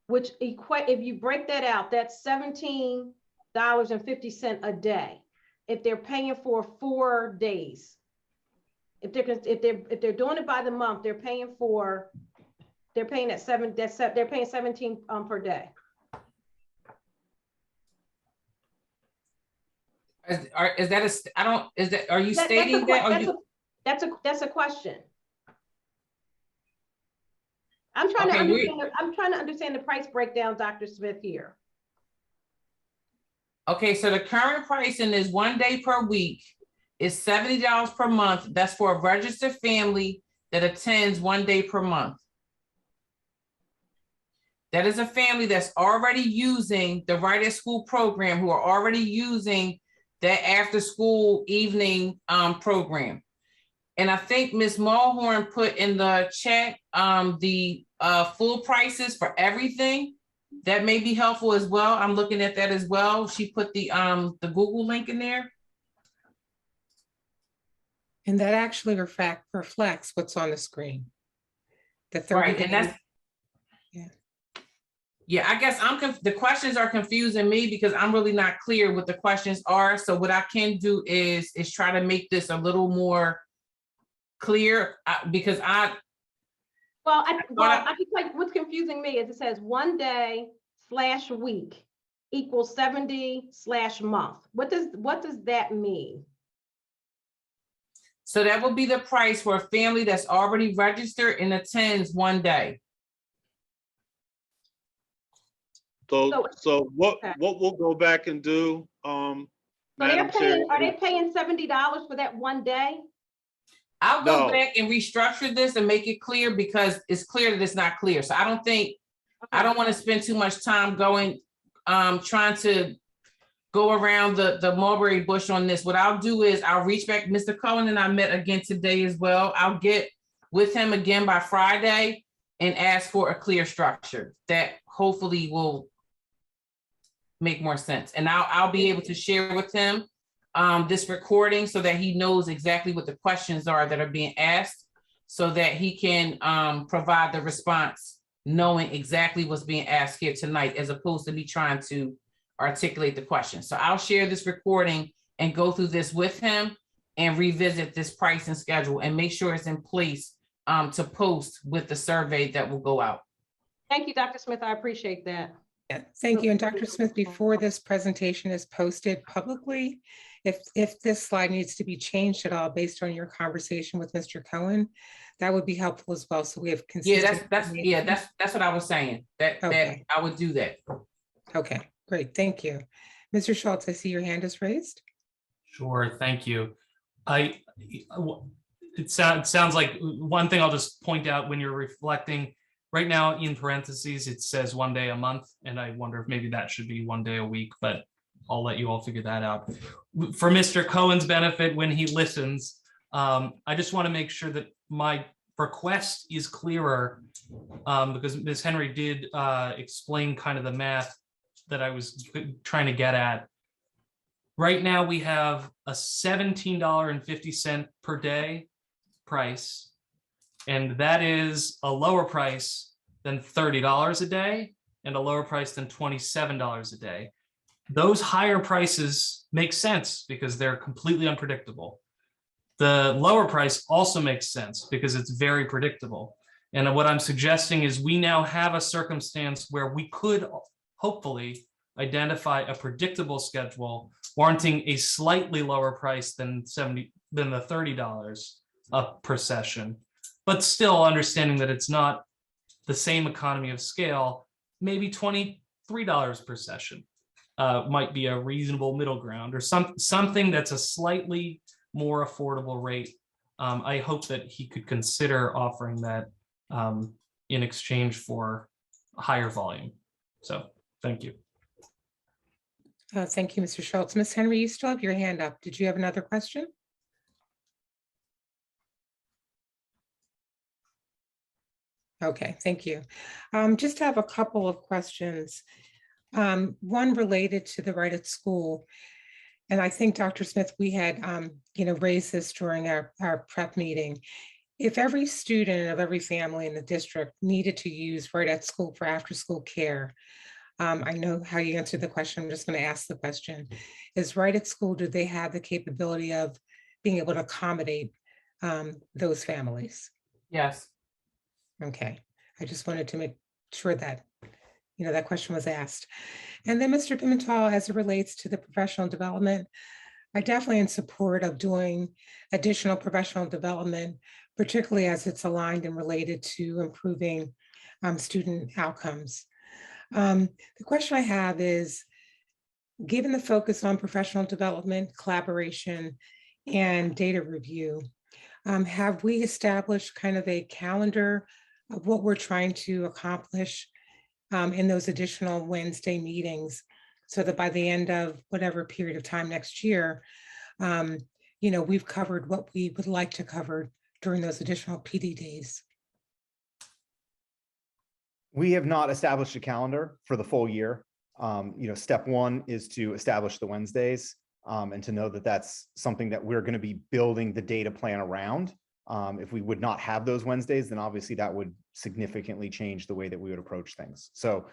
Which equate, if you break that out, that's $17.50 a day. If they're paying for 4 days. If they're doing it by the month, they're paying they're paying 17 per day. Are you stating that? That's a question. I'm trying to understand the price breakdown, Dr. Smith, here. Okay, so the current pricing is 1 day per week is $70 per month. That's for a registered family that attends 1 day per month. That is a family that's already using the Right at School program, who are already using that after school evening program. And I think Ms. Mulhorn put in the chat the full prices for everything. That may be helpful as well. I'm looking at that as well. She put the Google link in there. And that actually reflects what's on the screen. The 30 Right, and that's, yeah, I guess the questions are confusing me because I'm really not clear what the questions are. So what I can do is try to make this a little more clear because I think like what's confusing me is it says 1 day / week equals 70 / month. What does that mean? So that would be the price for a family that's already registered and attends 1 day. So what we'll go back and do, Madam Chair. Are they paying $70 for that 1 day? I'll go back and restructure this and make it clear because it's clear that it's not clear. So I don't want to spend too much time going, trying to go around the mulberry bush on this. What I'll do is I'll reach back. Mr. Cohen and I met again today as well. I'll get with him again by Friday and ask for a clear structure that hopefully will make more sense. And I'll be able to share with him this recording so that he knows exactly what the questions are that are being asked so that he can provide the response knowing exactly what's being asked here tonight, as opposed to me trying to articulate the question. So I'll share this recording and go through this with him and revisit this pricing schedule and make sure it's in place to post with the survey that will go out. Thank you, Dr. Smith. I appreciate that. Yeah, thank you. And Dr. Smith, before this presentation is posted publicly, if this slide needs to be changed at all based on your conversation with Mr. Cohen, that would be helpful as well. So we have consistent. That's what I was saying. That I would do that. Okay, great. Thank you. Mr. Schultz, I see your hand is raised. Sure, thank you. It sounds like one thing I'll just point out when you're reflecting. Right now, in parentheses, it says 1 day a month, and I wonder if maybe that should be 1 day a week, but I'll let you all figure that out. For Mr. Cohen's benefit, when he listens, I just want to make sure that my request is clearer, because Ms. Henry did explain kind of the math that I was trying to get at. Right now, we have a $17.50 per day price, and that is a lower price than $30 a day and a lower price than $27 a day. Those higher prices make sense because they're completely unpredictable. The lower price also makes sense because it's very predictable. And what I'm suggesting is we now have a circumstance where we could hopefully identify a predictable schedule warranting a slightly lower price than the $30 per session, but still understanding that it's not the same economy of scale. Maybe $23 per session might be a reasonable middle ground, or something that's a slightly more affordable rate. I hope that he could consider offering that in exchange for higher volume. So thank you. Thank you, Mr. Schultz. Ms. Henry, you still have your hand up. Did you have another question? Okay, thank you. Just have a couple of questions. One related to the right at school. And I think, Dr. Smith, we had, raised this during our prep meeting. If every student of every family in the district needed to use right at school for after-school care, I know how you answered the question. I'm just going to ask the question. Is right at school, do they have the capability of being able to accommodate those families? Yes. Okay, I just wanted to make sure that, that question was asked. And then Mr. Pimentel, as it relates to the professional development, I definitely in support of doing additional professional development, particularly as it's aligned and related to improving student outcomes. The question I have is, given the focus on professional development, collaboration, and data review, have we established kind of a calendar of what we're trying to accomplish in those additional Wednesday meetings, so that by the end of whatever period of time next year, we've covered what we would like to cover during those additional PD days? We have not established a calendar for the full year. Step one is to establish the Wednesdays and to know that that's something that we're going to be building the data plan around. If we would not have those Wednesdays, then obviously that would significantly change the way that we would approach things. So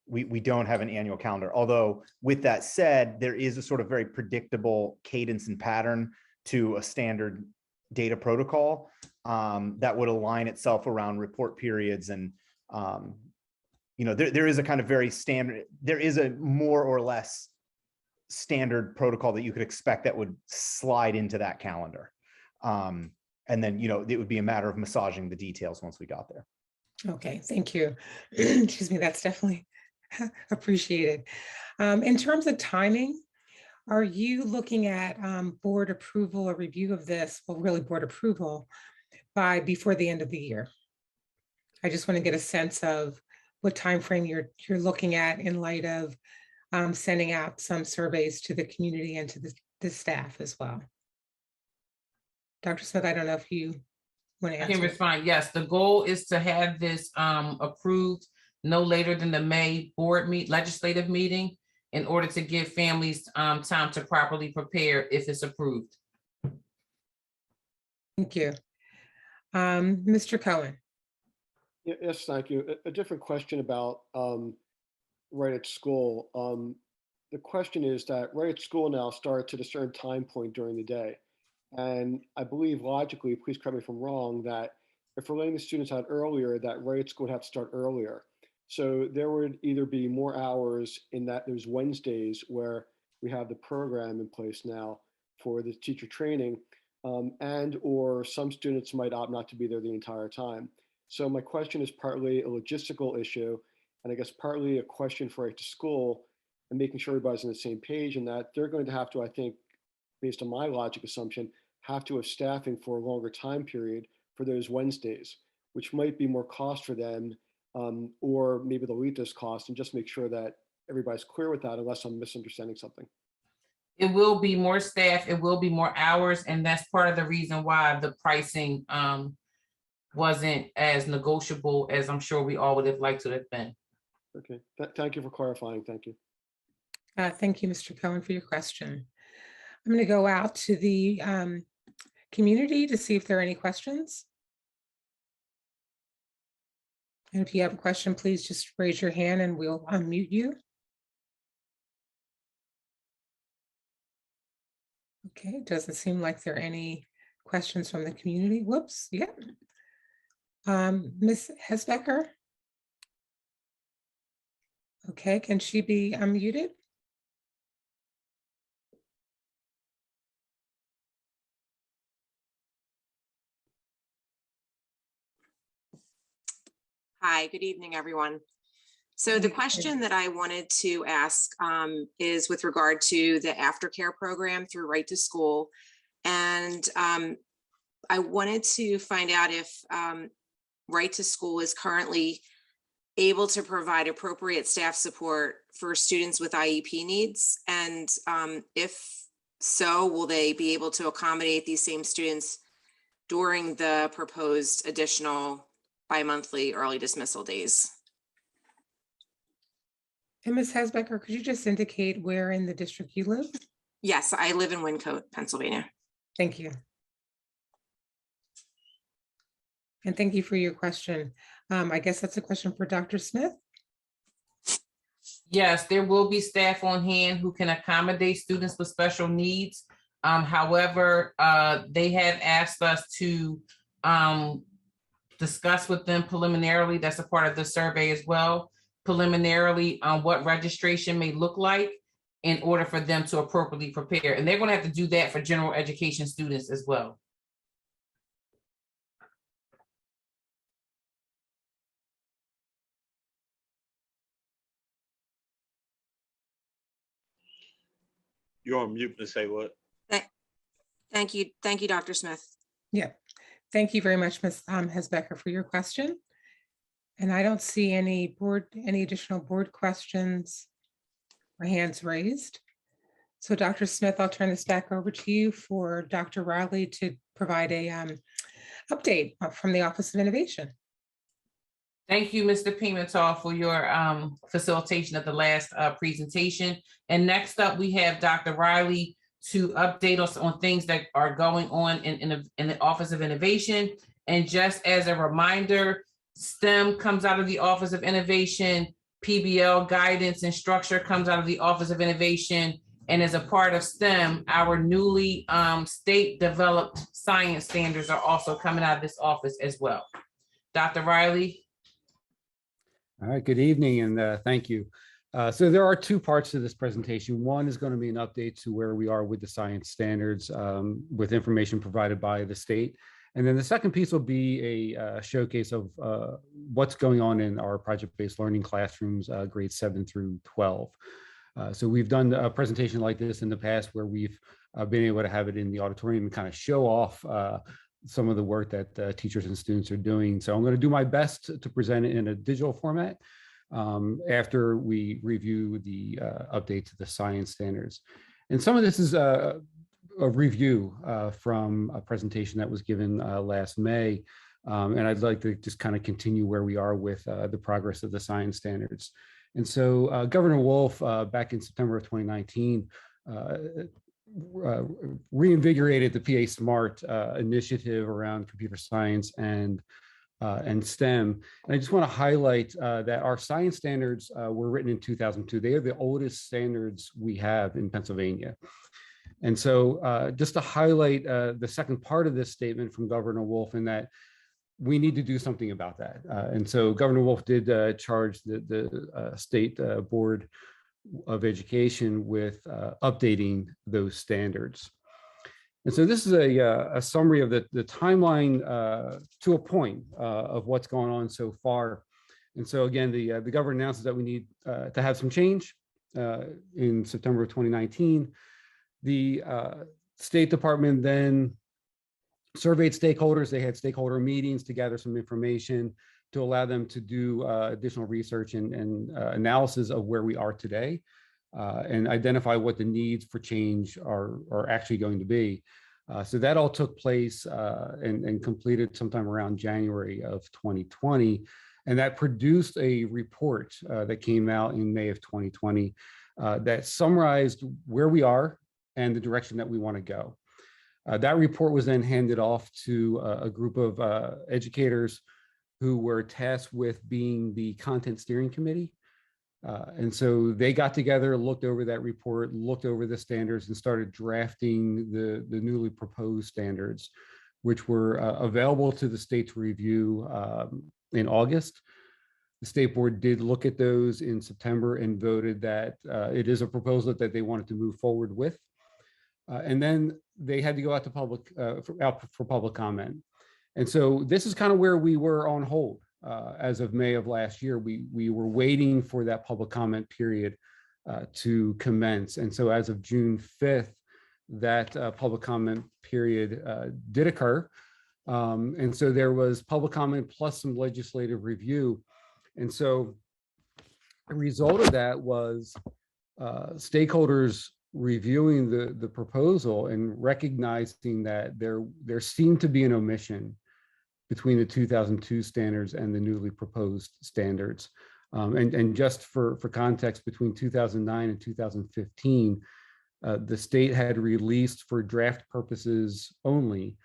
we don't have an annual calendar. Although with that said, there is a sort of very predictable cadence and pattern to a standard data protocol that would align itself around report periods. And, there is a kind of very standard, there is a more or less standard protocol that you could expect that would slide into that calendar. And then, it would be a matter of massaging the details once we got there. Okay, thank you. Excuse me, that's definitely appreciated. In terms of timing, are you looking at board approval or review of this, well, really board approval before the end of the year? I just want to get a sense of what timeframe you're looking at in light of sending out some surveys to the community and to the staff as well. Dr. Smith, I don't know if you want to I answer. can respond. Yes, the goal is to have this approved no later than the May legislative meeting in order to give families time to properly prepare if it's approved. Thank you. Mr. Cohen. Yes, thank you. A different question about right at school. The question is that right at school now starts at a certain time point during the day. And I believe logically, please correct me if I'm wrong, that if we're letting the students out earlier, that right at school would have to start earlier. So there would either be more hours in that there's Wednesdays where we have the program in place now for the teacher training, and or some students might opt not to be there the entire time. So my question is partly a logistical issue, and I guess partly a question for right to school and making sure everybody's on the same page, and that they're going to have to, I think, based on my logic assumption, have to have staffing for a longer time period for those Wednesdays, which might be more cost for them, or maybe they'll eat this cost, and just make sure that everybody's clear with that, unless I'm misunderstanding something. It will be more staff, it will be more hours, and that's part of the reason why the pricing wasn't as negotiable as I'm sure we all would have liked to have been. Okay, thank you for clarifying. Thank you. Thank you, Mr. Cohen, for your question. I'm going to go out to the community to see if there are any questions. And if you have a question, please just raise your hand and we'll unmute you. Okay, it doesn't seem like there are any questions from the community. Whoops, yeah. Ms. Hesbecker? Okay, can she be unmuted? Hi, good evening, everyone. So the question that I wanted to ask is with regard to the aftercare program through Right to School. And I wanted to find out if Right to School is currently able to provide appropriate staff support for students with IEP needs. And if so, will they be able to accommodate these same students during the proposed additional bi-monthly early dismissal days. And Ms. Hasbecker, could you just indicate where in the district you live? Yes, I live in Wyncote, Pennsylvania. Thank you. And thank you for your question. I guess that's a question for Dr. Smith. Yes, there will be staff on hand who can accommodate students with special needs. However, they have asked us to discuss with them preliminarily, that's a part of the survey as well, preliminarily on what registration may look like in order for them to appropriately prepare. And they're going to have to do that for general education students as well. You're on mute, Ms. Haywood. Thank you, Dr. Smith. Yeah, thank you very much, Ms. Hasbecker, for your question. And I don't see any additional board questions or hands raised. So Dr. Smith, I'll turn this back over to you for Dr. Riley to provide a update from the Office of Innovation. Thank you, Mr. Pimentel, for your facilitation of the last presentation. And next up, we have Dr. Riley to update us on things that are going on in the Office of Innovation. And just as a reminder, STEM comes out of the Office of Innovation, PBL guidance and structure comes out of the Office of Innovation. And as a part of STEM, our newly state-developed science standards are also coming out of this office as well. Dr. Riley. All right, good evening and thank you. So there are two parts to this presentation. One is going to be an update to where we are with the science standards with information provided by the state. And then the second piece will be a showcase of what's going on in our project-based learning classrooms, grades 7 through 12. So we've done a presentation like this in the past where we've been able to have it in the auditorium and kind of show off some of the work that teachers and students are doing. So I'm going to do my best to present it in a digital format after we review the update to the science standards. And some of this is a review from a presentation that was given last May. And I'd like to just kind of continue where we are with the progress of the science standards. And so Governor Wolf, back in September of 2019, reinvigorated the PA Smart initiative around computer science and STEM. And I just want to highlight that our science standards were written in 2002. They are the oldest standards we have in Pennsylvania. And so just to highlight the second part of this statement from Governor Wolf, in that we need to do something about that. And so Governor Wolf did charge the State Board of Education with updating those standards. And so this is a summary of the timeline to a point of what's going on so far. And so again, the governor announces that we need to have some change in September of 2019. The State Department then surveyed stakeholders. They had stakeholder meetings to gather some information to allow them to do additional research and analysis of where we are today and identify what the needs for change are actually going to be. So that all took place and completed sometime around January of 2020. And that produced a report that came out in May of 2020 that summarized where we are and the direction that we want to go. That report was then handed off to a group of educators who were tasked with being the content steering committee. And so they got together, looked over that report, looked over the standards, and started drafting the newly proposed standards, which were available to the state to review in August. The state board did look at those in September and voted that it is a proposal that they wanted to move forward with. And then they had to go out to public for public comment. And so this is kind of where we were on hold as of May of last year. We were waiting for that public comment period to commence. And so as of June 5th, that public comment period did occur. And so there was public comment plus some legislative review. And so the result of that was stakeholders reviewing the proposal and recognizing that there seemed to be an omission between the 2002 standards and the newly proposed standards. And just for context, between 2009 and 2015, the state had released for draft purposes only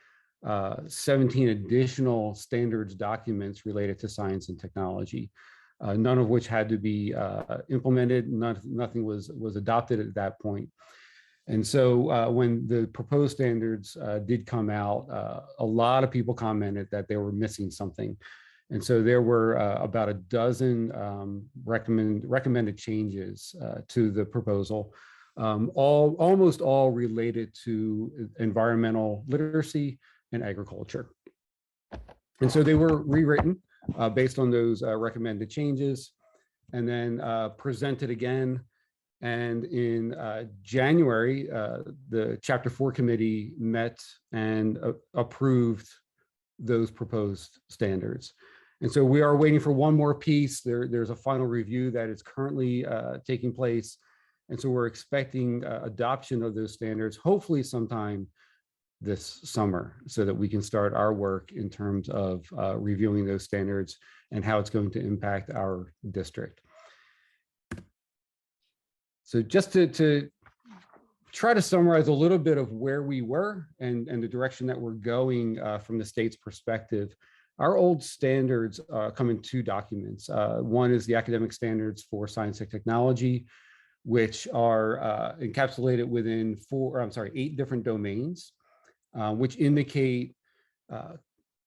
17 additional standards documents related to science and technology, none of which had to be implemented. Nothing was adopted at that point. And so when the proposed standards did come out, a lot of people commented that they were missing something. And so there were about a dozen recommended changes to the proposal, almost all related to environmental literacy and agriculture. And so they were rewritten based on those recommended changes and then presented again. And in January, the Chapter 4 committee met and approved those proposed standards. And so we are waiting for one more piece. There's a final review that is currently taking place. And so we're expecting adoption of those standards, hopefully sometime this summer, so that we can start our work in terms of reviewing those standards and how it's going to impact our district. So just to try to summarize a little bit of where we were and the direction that we're going from the state's perspective, our old standards come in two documents. One is the academic standards for science and technology, which are encapsulated within 8 different domains, which indicate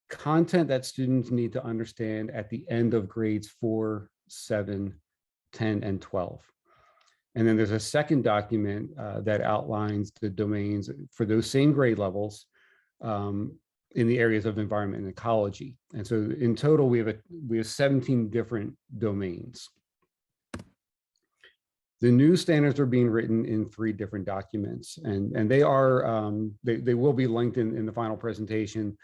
content that students need to understand at the end of grades 4, 7, 10, and 12. And then there's a second document that outlines the domains for those same grade levels in the areas of environment and ecology. And so in total, we have 17 different domains. The new standards are being written in 3 different documents, and they are they will be linked in the final presentation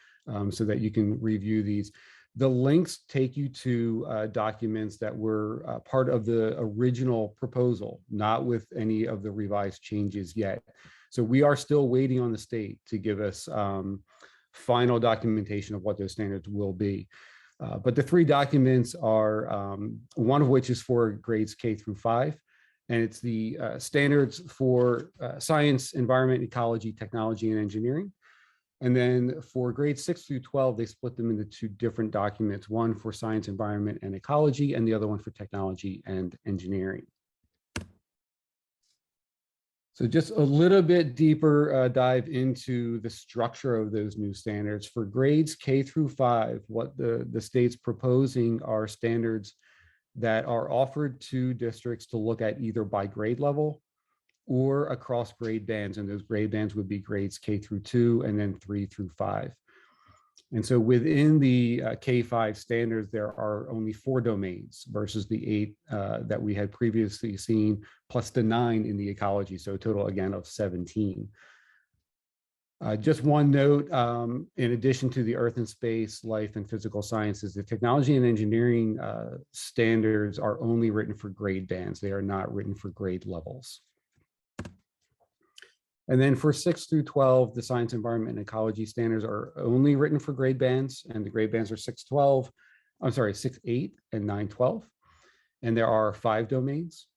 so that you can review these. The links take you to documents that were part of the original proposal, not with any of the revised changes yet. So we are still waiting on the state to give us final documentation of what those standards will be. But the 3 documents are, one of which is for grades K through 5, and it's the standards for science, environment, ecology, technology, and engineering. And then for grades 6 through 12, they split them into 2 different documents, one for science, environment, and ecology, and the other one for technology and engineering. So just a little bit deeper dive into the structure of those new standards. For grades K through 5, what the state's proposing are standards that are offered to districts to look at either by grade level or across grade bands, and those grade bands would be grades K through 2 and then 3 through 5. And so within the K-5 standards, there are only 4 domains versus the 8 that we had previously seen, plus the 9 in the ecology, so a total again of 17. Just one note, in addition to the earth and space, life and physical sciences, the technology and engineering standards are only written for grade bands. They are not written for grade levels. And then for 6 through 12, the science, environment, and ecology standards are only written for grade bands, and the grade bands are 6-8 and 9-12. And there are 5 domains.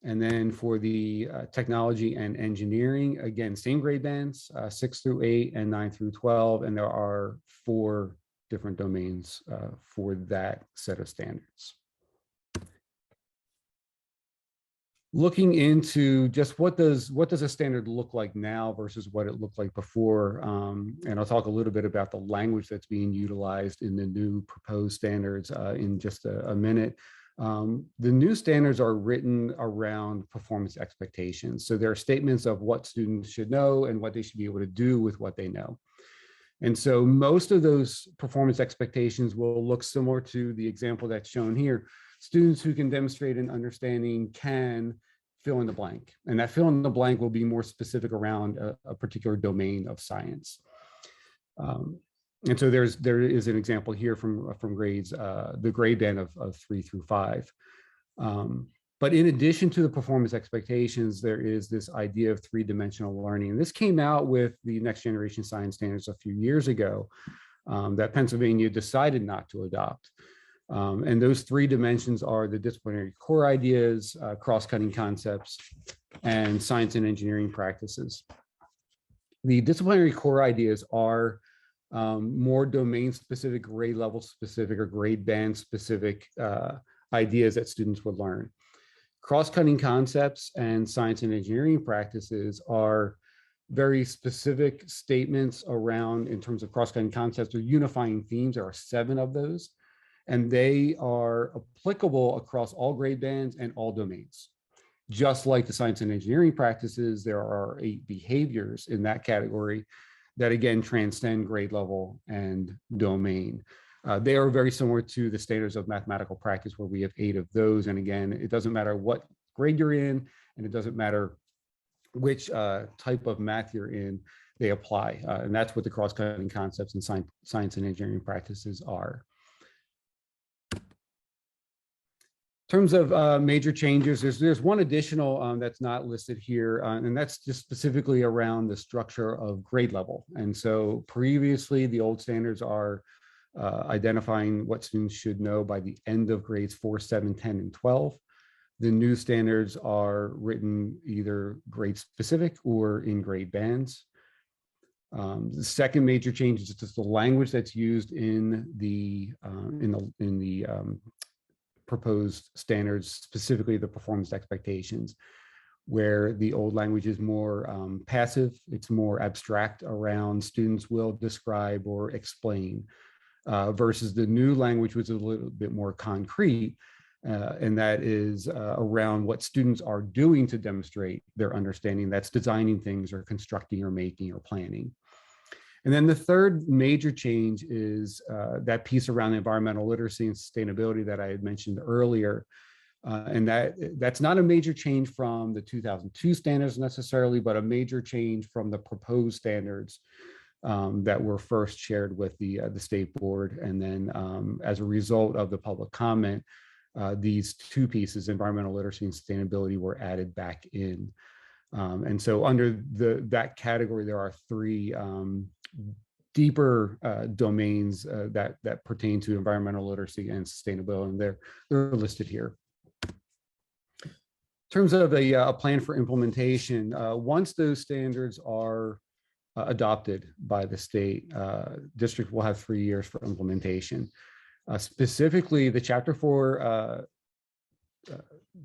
And then for the technology and engineering, again, same grade bands, 6 through 8 and 9 through 12. And there are 4 different domains for that set of standards. Looking into just what does a standard look like now versus what it looked like before, and I'll talk a little bit about the language that's being utilized in the new proposed standards in just a minute. The new standards are written around performance expectations. So there are statements of what students should know and what they should be able to do with what they know. And so most of those performance expectations will look similar to the example that's shown here. Students who can demonstrate an understanding can fill in the blank, and that fill in the blank will be more specific around a particular domain of science. And so there is an example here from grades, the grade band of 3 through 5. But in addition to the performance expectations, there is this idea of 3-dimensional learning. And this came out with the next generation science standards a few years ago. that Pennsylvania decided not to adopt. And those three dimensions are the disciplinary core ideas, cross-cutting concepts, and science and engineering practices. The disciplinary core ideas are more domain-specific, grade level specific, or grade band specific ideas that students would learn. Cross-cutting concepts and science and engineering practices are very specific statements around, in terms of cross-cutting concepts or unifying themes. There are 7 of those, and they are applicable across all grade bands and all domains. Just like the science and engineering practices, there are 8 behaviors in that category that again transcend grade level and domain. They are very similar to the standards of mathematical practice, where we have 8 of those. And again, it doesn't matter what grade you're in, and it doesn't matter which type of math you're in, they apply. And that's what the cross-cutting concepts and science and engineering practices are. In terms of major changes, there's one additional that's not listed here, and that's just specifically around the structure of grade level. And so previously, the old standards are identifying what students should know by the end of grades 4, 7, 10, and 12. The new standards are written either grade specific or in grade bands. The second major change is just the language that's used in the proposed standards, specifically the performance expectations, where the old language is more passive, it's more abstract around students will describe or explain, versus the new language was a little bit more concrete, and that is around what students are doing to demonstrate their understanding. That's designing things or constructing or making or planning. And then the third major change is that piece around environmental literacy and sustainability that I had mentioned earlier. And that's not a major change from the 2002 standards necessarily, but a major change from the proposed standards that were first shared with the state board. And then as a result of the public comment, these 2 pieces, environmental literacy and sustainability, were added back in. And so under that category, there are 3 deeper domains that pertain to environmental literacy and sustainability, and they're listed here. In terms of a plan for implementation, once those standards are adopted by the state, district will have 3 years for implementation. Specifically, the Chapter 4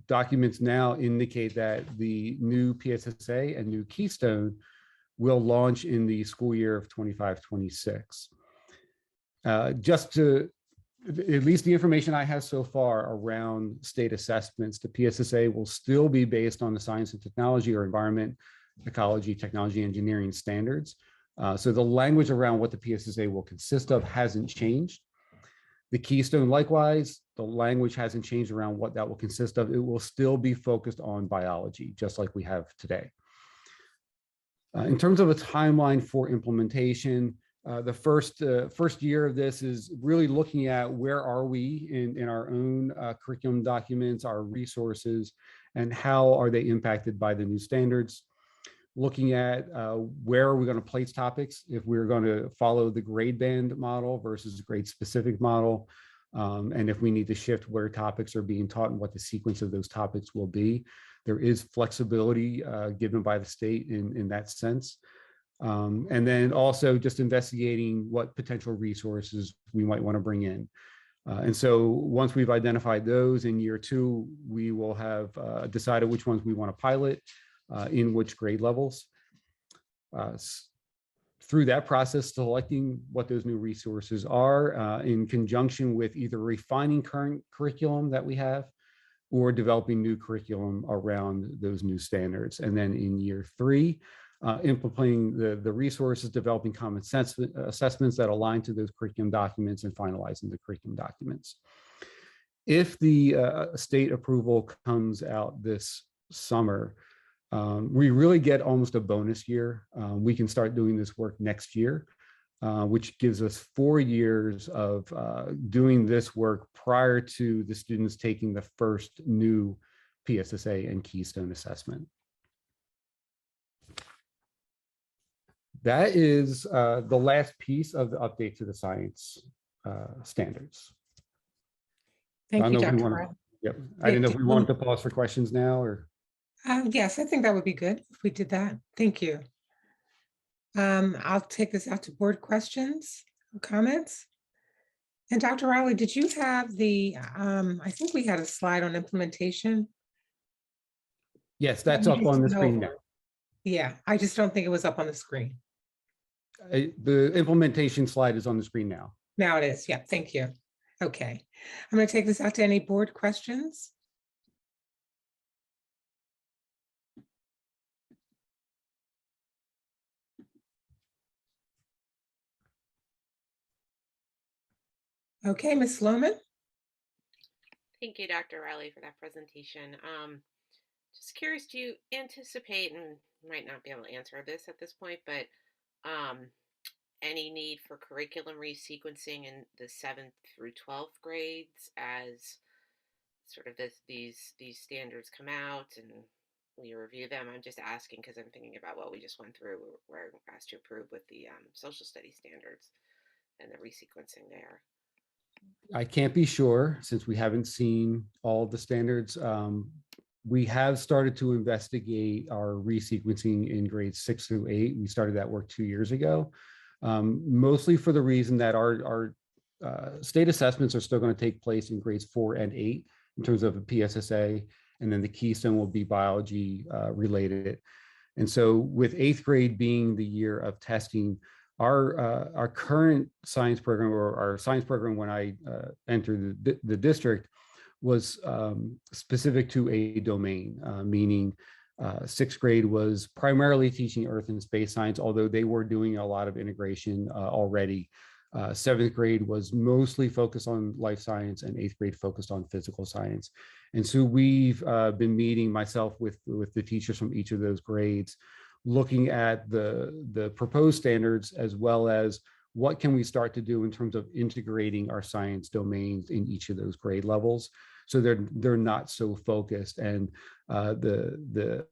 documents now indicate that the new PSSA and new Keystone will launch in the school year of 25-26. Just to, at least the information I have so far around state assessments, the PSSA will still be based on the science and technology or environment, ecology, technology, engineering standards. So the language around what the PSSA will consist of hasn't changed. The Keystone, likewise, the language hasn't changed around what that will consist of. It will still be focused on biology, just like we have today. In terms of a timeline for implementation, the first year of this is really looking at where are we in our own curriculum documents, our resources, and how are they impacted by the new standards. Looking at where are we going to place topics, if we're going to follow the grade band model versus grade specific model, and if we need to shift where topics are being taught and what the sequence of those topics will be. There is flexibility given by the state in that sense. And then also just investigating what potential resources we might want to bring in. And so once we've identified those, in year 2, we will have decided which ones we want to pilot in which grade levels. Through that process, selecting what those new resources are in conjunction with either refining current curriculum that we have or developing new curriculum around those new standards. And then in year 3, implementing the resources, developing common sense assessments that align to those curriculum documents, and finalizing the curriculum documents. If the state approval comes out this summer, we really get almost a bonus year. We can start doing this work next year, which gives us 4 years of doing this work prior to the students taking the first new PSSA and Keystone assessment. That is the last piece of the update to the science standards. I Thank don't you, know if we Dr. want to, Riley. yep. I didn't know if we wanted to pause for questions now or. Yes, I think that would be good if we did that. Thank you. I'll take this out to board questions or comments. And Dr. Riley, did you have the, I think we had a slide on implementation. Yes, that's You up just on the know- screen now. Yeah, I just don't think it was up on the screen. The implementation slide is on the screen now. Now it is. Yeah, thank you. Okay. I'm going to take this out to any board questions. Okay, Ms. Sloman. Thank you, Dr. Riley, for that presentation. Just curious, do you anticipate, and you might not be able to answer this at this point, but any need for curriculum resequencing in the 7th through 12th grades as sort of these standards come out and we review them? I'm just asking because I'm thinking about what we just went through. We're asked to approve with the social studies standards and the resequencing there. I can't be sure since we haven't seen all of the standards. We have started to investigate our resequencing in grades 6 through 8. We started that work 2 years ago, mostly for the reason that our state assessments are still going to take place in grades 4 and 8 in terms of a PSSA, and then the keystone will be biology related. And so with 8th grade being the year of testing, our current science program, or our science program when I entered the district, was specific to a domain, meaning 6th grade was primarily teaching earth and space science, although they were doing a lot of integration already. 7th grade was mostly focused on life science, and 8th grade focused on physical science. And so we've been meeting, myself with the teachers from each of those grades, looking at the proposed standards, as well as what can we start to do in terms of integrating our science domains in each of those grade levels, so they're not so focused, and the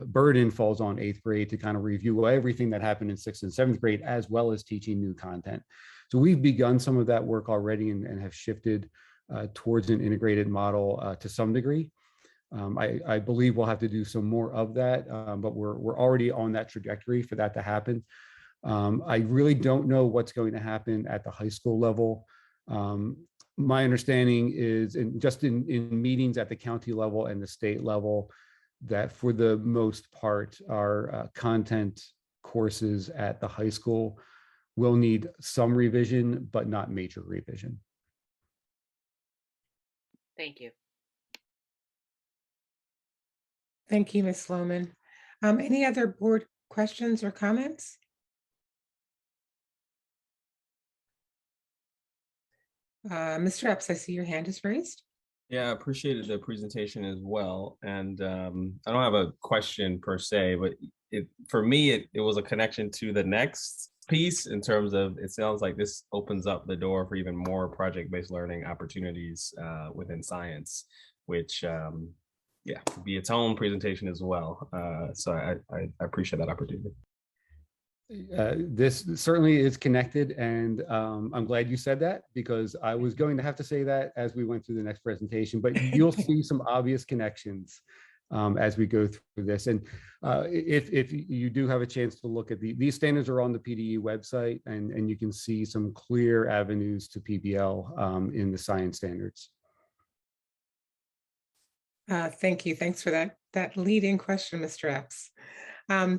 burden falls on 8th grade to kind of review everything that happened in 6th and 7th grade, as well as teaching new content. So we've begun some of that work already and have shifted towards an integrated model to some degree. I believe we'll have to do some more of that, but we're already on that trajectory for that to happen. I really don't know what's going to happen at the high school level. My understanding is, just in meetings at the county level and the state level, that for the most part, our content courses at the high school will need some revision, but not major revision. Thank you. Thank you, Ms. Sloman. Any other board questions or comments? Mr. Epps, I see your hand is raised. Yeah, I appreciated the presentation as well. And I don't have a question per se, but for me, it was a connection to the next piece in terms of, it sounds like this opens up the door for even more project-based learning opportunities within science, which yeah, be its own presentation as well. So I appreciate that opportunity. This certainly is connected, and I'm glad you said that, because I was going to have to say that as we went through the next presentation, but you'll see some obvious connections as we go through this. And if you do have a chance to look at these standards are on the PDE website, and you can see some clear avenues to PBL in the science standards. Thank you. Thanks for that lead-in question, Mr. Epps.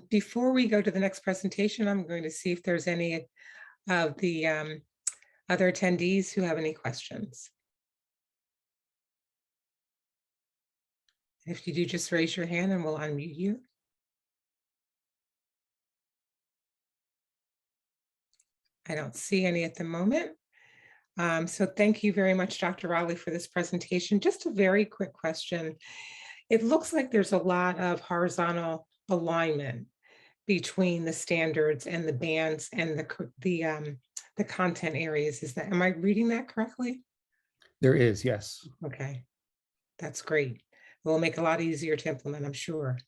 Before we go to the next presentation, I'm going to see if there's any of the other attendees who have any questions. If you do, just raise your hand and we'll unmute you. I don't see any at the moment. So thank you very much, Dr. Riley, for this presentation. Just a very quick question. It looks like there's a lot of horizontal alignment between the standards and the bands and the content areas. Am I reading that correctly? There is, yes. Okay, that's great. It will make it a lot easier to implement, I'm sure.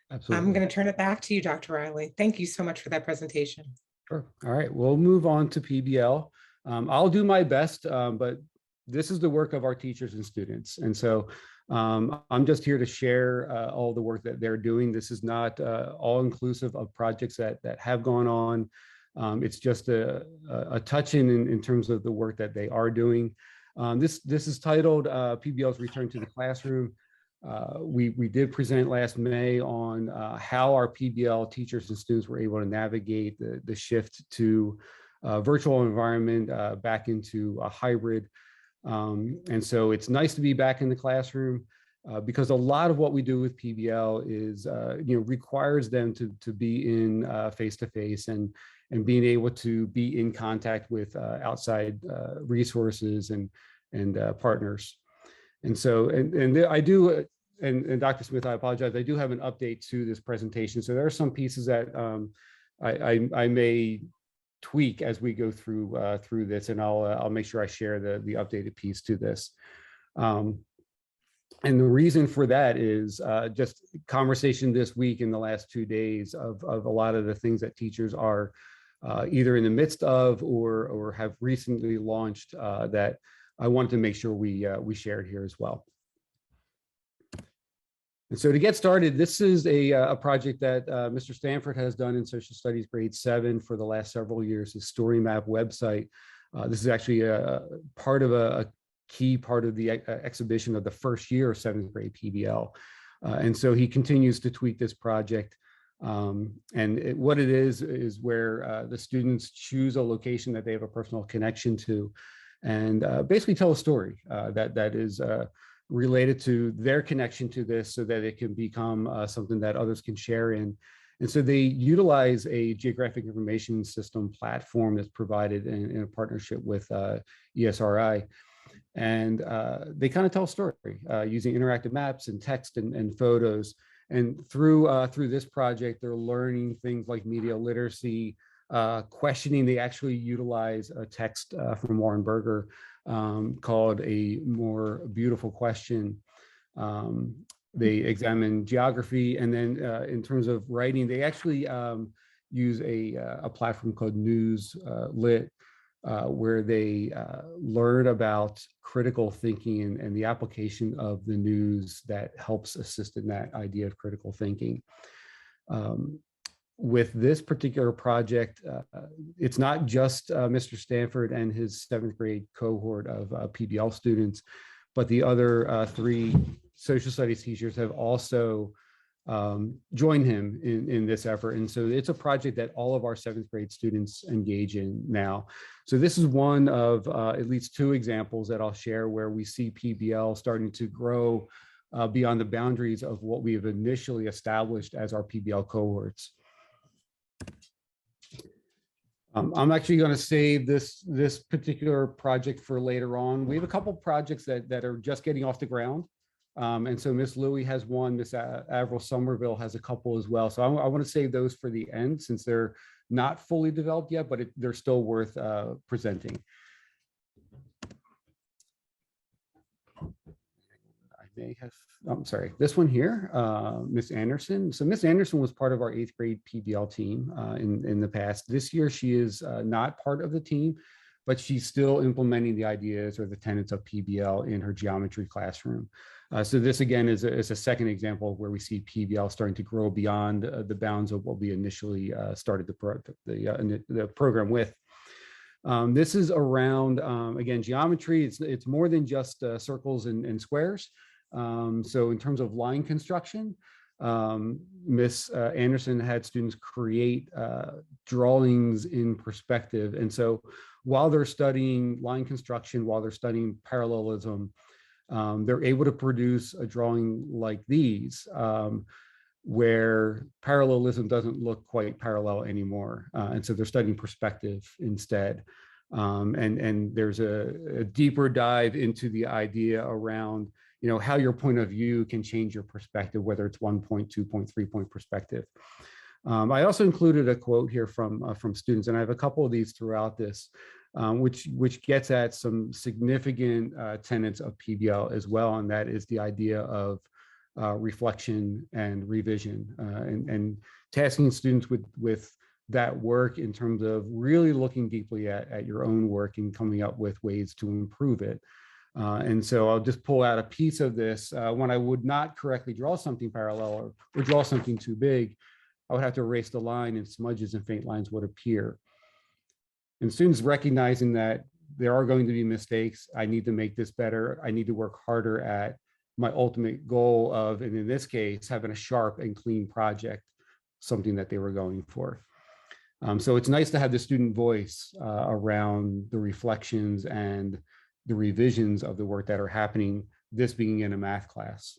Absolutely. I'm going to turn it back to you, Dr. Riley. Thank you so much for that presentation. Sure. All right, we'll move on to PBL. I'll do my best, but this is the work of our teachers and students. And so I'm just here to share all the work that they're doing. This is not all inclusive of projects that have gone on. It's just a touch in terms of the work that they are doing. This is titled PBL's Return to the Classroom. We did present last May on how our PBL teachers and students were able to navigate the shift to virtual environment back into a hybrid. And so it's nice to be back in the classroom because a lot of what we do with PBL is, requires them to be in face-to-face and being able to be in contact with outside resources and partners. And so, I do, and Dr. Smith, I apologize, I do have an update to this presentation. So there are some pieces that I may tweak as we go through this, and I'll make sure I share the updated piece to this. And the reason for that is just conversation this week in the last 2 days of a lot of the things that teachers are either in the midst of or have recently launched that I wanted to make sure we shared here as well. And so to get started, this is a project that Mr. Stanford has done in Social Studies grade 7 for the last several years, his Story Map website. This is actually a part of a key part of the exhibition of the first year of 7th grade PBL. And so he continues to tweak this project. What it is where the students choose a location that they have a personal connection to and basically tell a story that is related to their connection to this so that it can become something that others can share in. And so they utilize a geographic information system platform that's provided in a partnership with ESRI. And they kind of tell a story using interactive maps and text and photos. And through this project, they're learning things like media literacy, questioning. They actually utilize a text from Warren Berger called A More Beautiful Question. They examine geography, and then in terms of writing, they actually use a platform called News Lit, where they learn about critical thinking and the application of the news that helps assist in that idea of critical thinking. With this particular project, it's not just Mr. Stanford and his 7th grade cohort of PBL students, but the other 3 social studies teachers have also joined him in this effort. And so it's a project that all of our 7th grade students engage in now. So this is one of at least 2 examples that I'll share where we see PBL starting to grow beyond the boundaries of what we have initially established as our PBL cohorts. I'm actually going to save this particular project for later on. We have a couple projects that are just getting off the ground. And so Miss Louie has one, Miss Avril Somerville has a couple as well. So I want to save those for the end since they're not fully developed yet, but they're still worth presenting. I may have, I'm sorry, this one here, Miss Anderson. So Miss Anderson was part of our 8th grade PBL team in the past. This year, she is not part of the team, but she's still implementing the ideas or the tenets of PBL in her geometry classroom. So this again is a second example where we see PBL starting to grow beyond the bounds of what we initially started the program with. This is around, again, geometry. It's more than just circles and squares. So in terms of line construction, Miss Anderson had students create drawings in perspective. And so while they're studying line construction, while they're studying parallelism, they're able to produce a drawing like these, where parallelism doesn't look quite parallel anymore. And so they're studying perspective instead. And there's a deeper dive into the idea around, how your point of view can change your perspective, whether it's 1 point, 2 point, 3 point perspective. I also included a quote here from students, and I have a couple of these throughout this, which gets at some significant tenets of PBL as well, and that is the idea of reflection and revision, and tasking students with that work in terms of really looking deeply at your own work and coming up with ways to improve it. And so I'll just pull out a piece of this. When I would not correctly draw something parallel or draw something too big, I would have to erase the line, and smudges and faint lines would appear. And students recognizing that there are going to be mistakes, I need to make this better, I need to work harder at my ultimate goal of, and in this case, having a sharp and clean project, something that they were going for. So it's nice to have the student voice around the reflections and the revisions of the work that are happening, this being in a math class.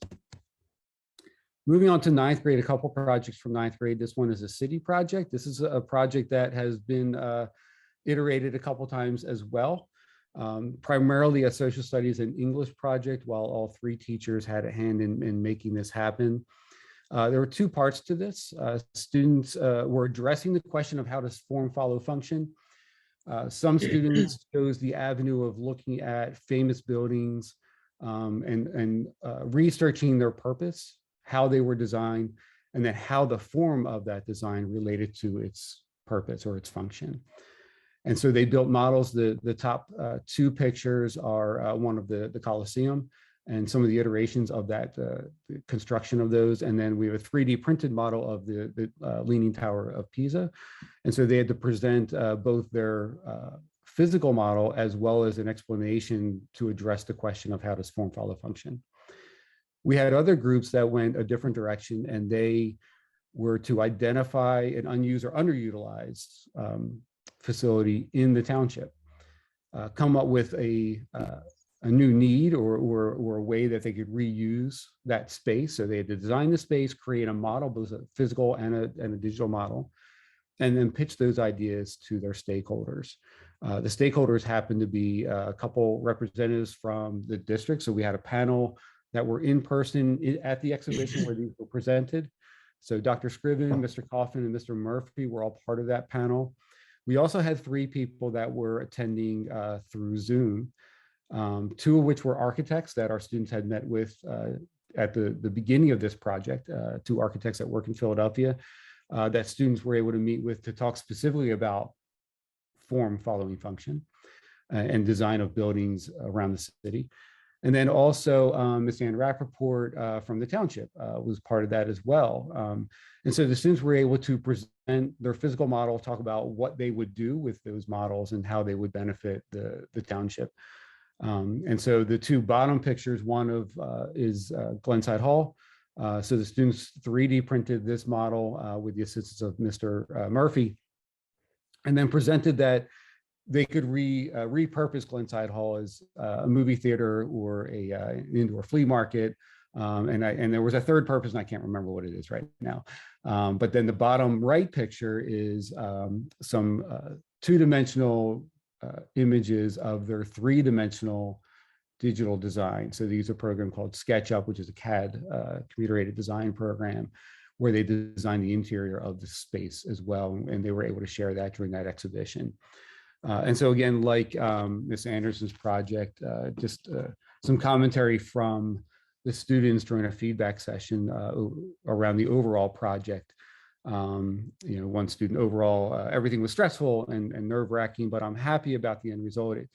Moving on to ninth grade, a couple projects from ninth grade. This one is a city project. This is a project that has been iterated a couple times as well. Primarily a social studies and English project, while all three teachers had a hand in making this happen. There were two parts to this. Students were addressing the question of how does form follow function. Some students chose the avenue of looking at famous buildings and researching their purpose, how they were designed, and then how the form of that design related to its purpose or its function. And so they built models. The top two pictures are one of the Colosseum and some of the iterations of that, the construction of those. And then we have a 3D printed model of the Leaning Tower of Pisa. And so they had to present both their physical model as well as an explanation to address the question of how does form follow function. We had other groups that went a different direction, and they were to identify an unused or underutilized facility in the township, come up with a new need or a way that they could reuse that space. So they had to design the space, create a model, both a physical and a digital model, and then pitch those ideas to their stakeholders. The stakeholders happened to be a couple representatives from the district. So we had a panel that were in person at the exhibition where these were presented. So Dr. Scriven, Mr. Coffin, and Mr. Murphy were all part of that panel. We also had three people that were attending through Zoom, two of which were architects that our students had met with at the beginning of this project, two architects that work in Philadelphia that students were able to meet with to talk specifically about form following function and design of buildings around the city. And then also Ms. Ann Rappaport from the township was part of that as well. And so the students were able to present their physical model, talk about what they would do with those models and how they would benefit the township. And so the two bottom pictures, one of is Glenside Hall. So the students 3D printed this model with the assistance of Mr. Murphy, and then presented that they could repurpose Glenside Hall as a movie theater or an indoor flea market. And there was a third purpose, and I can't remember what it is right now. But then the bottom right picture is some two-dimensional images of their three-dimensional digital design. So they use a program called SketchUp, which is a CAD, computer-aided design program, where they designed the interior of the space as well. And they were able to share that during that exhibition. And so again, like Ms. Anderson's project, just some commentary from the students during a feedback session around the overall project. One student, overall, everything was stressful and nerve-wracking, but I'm happy about the end result. It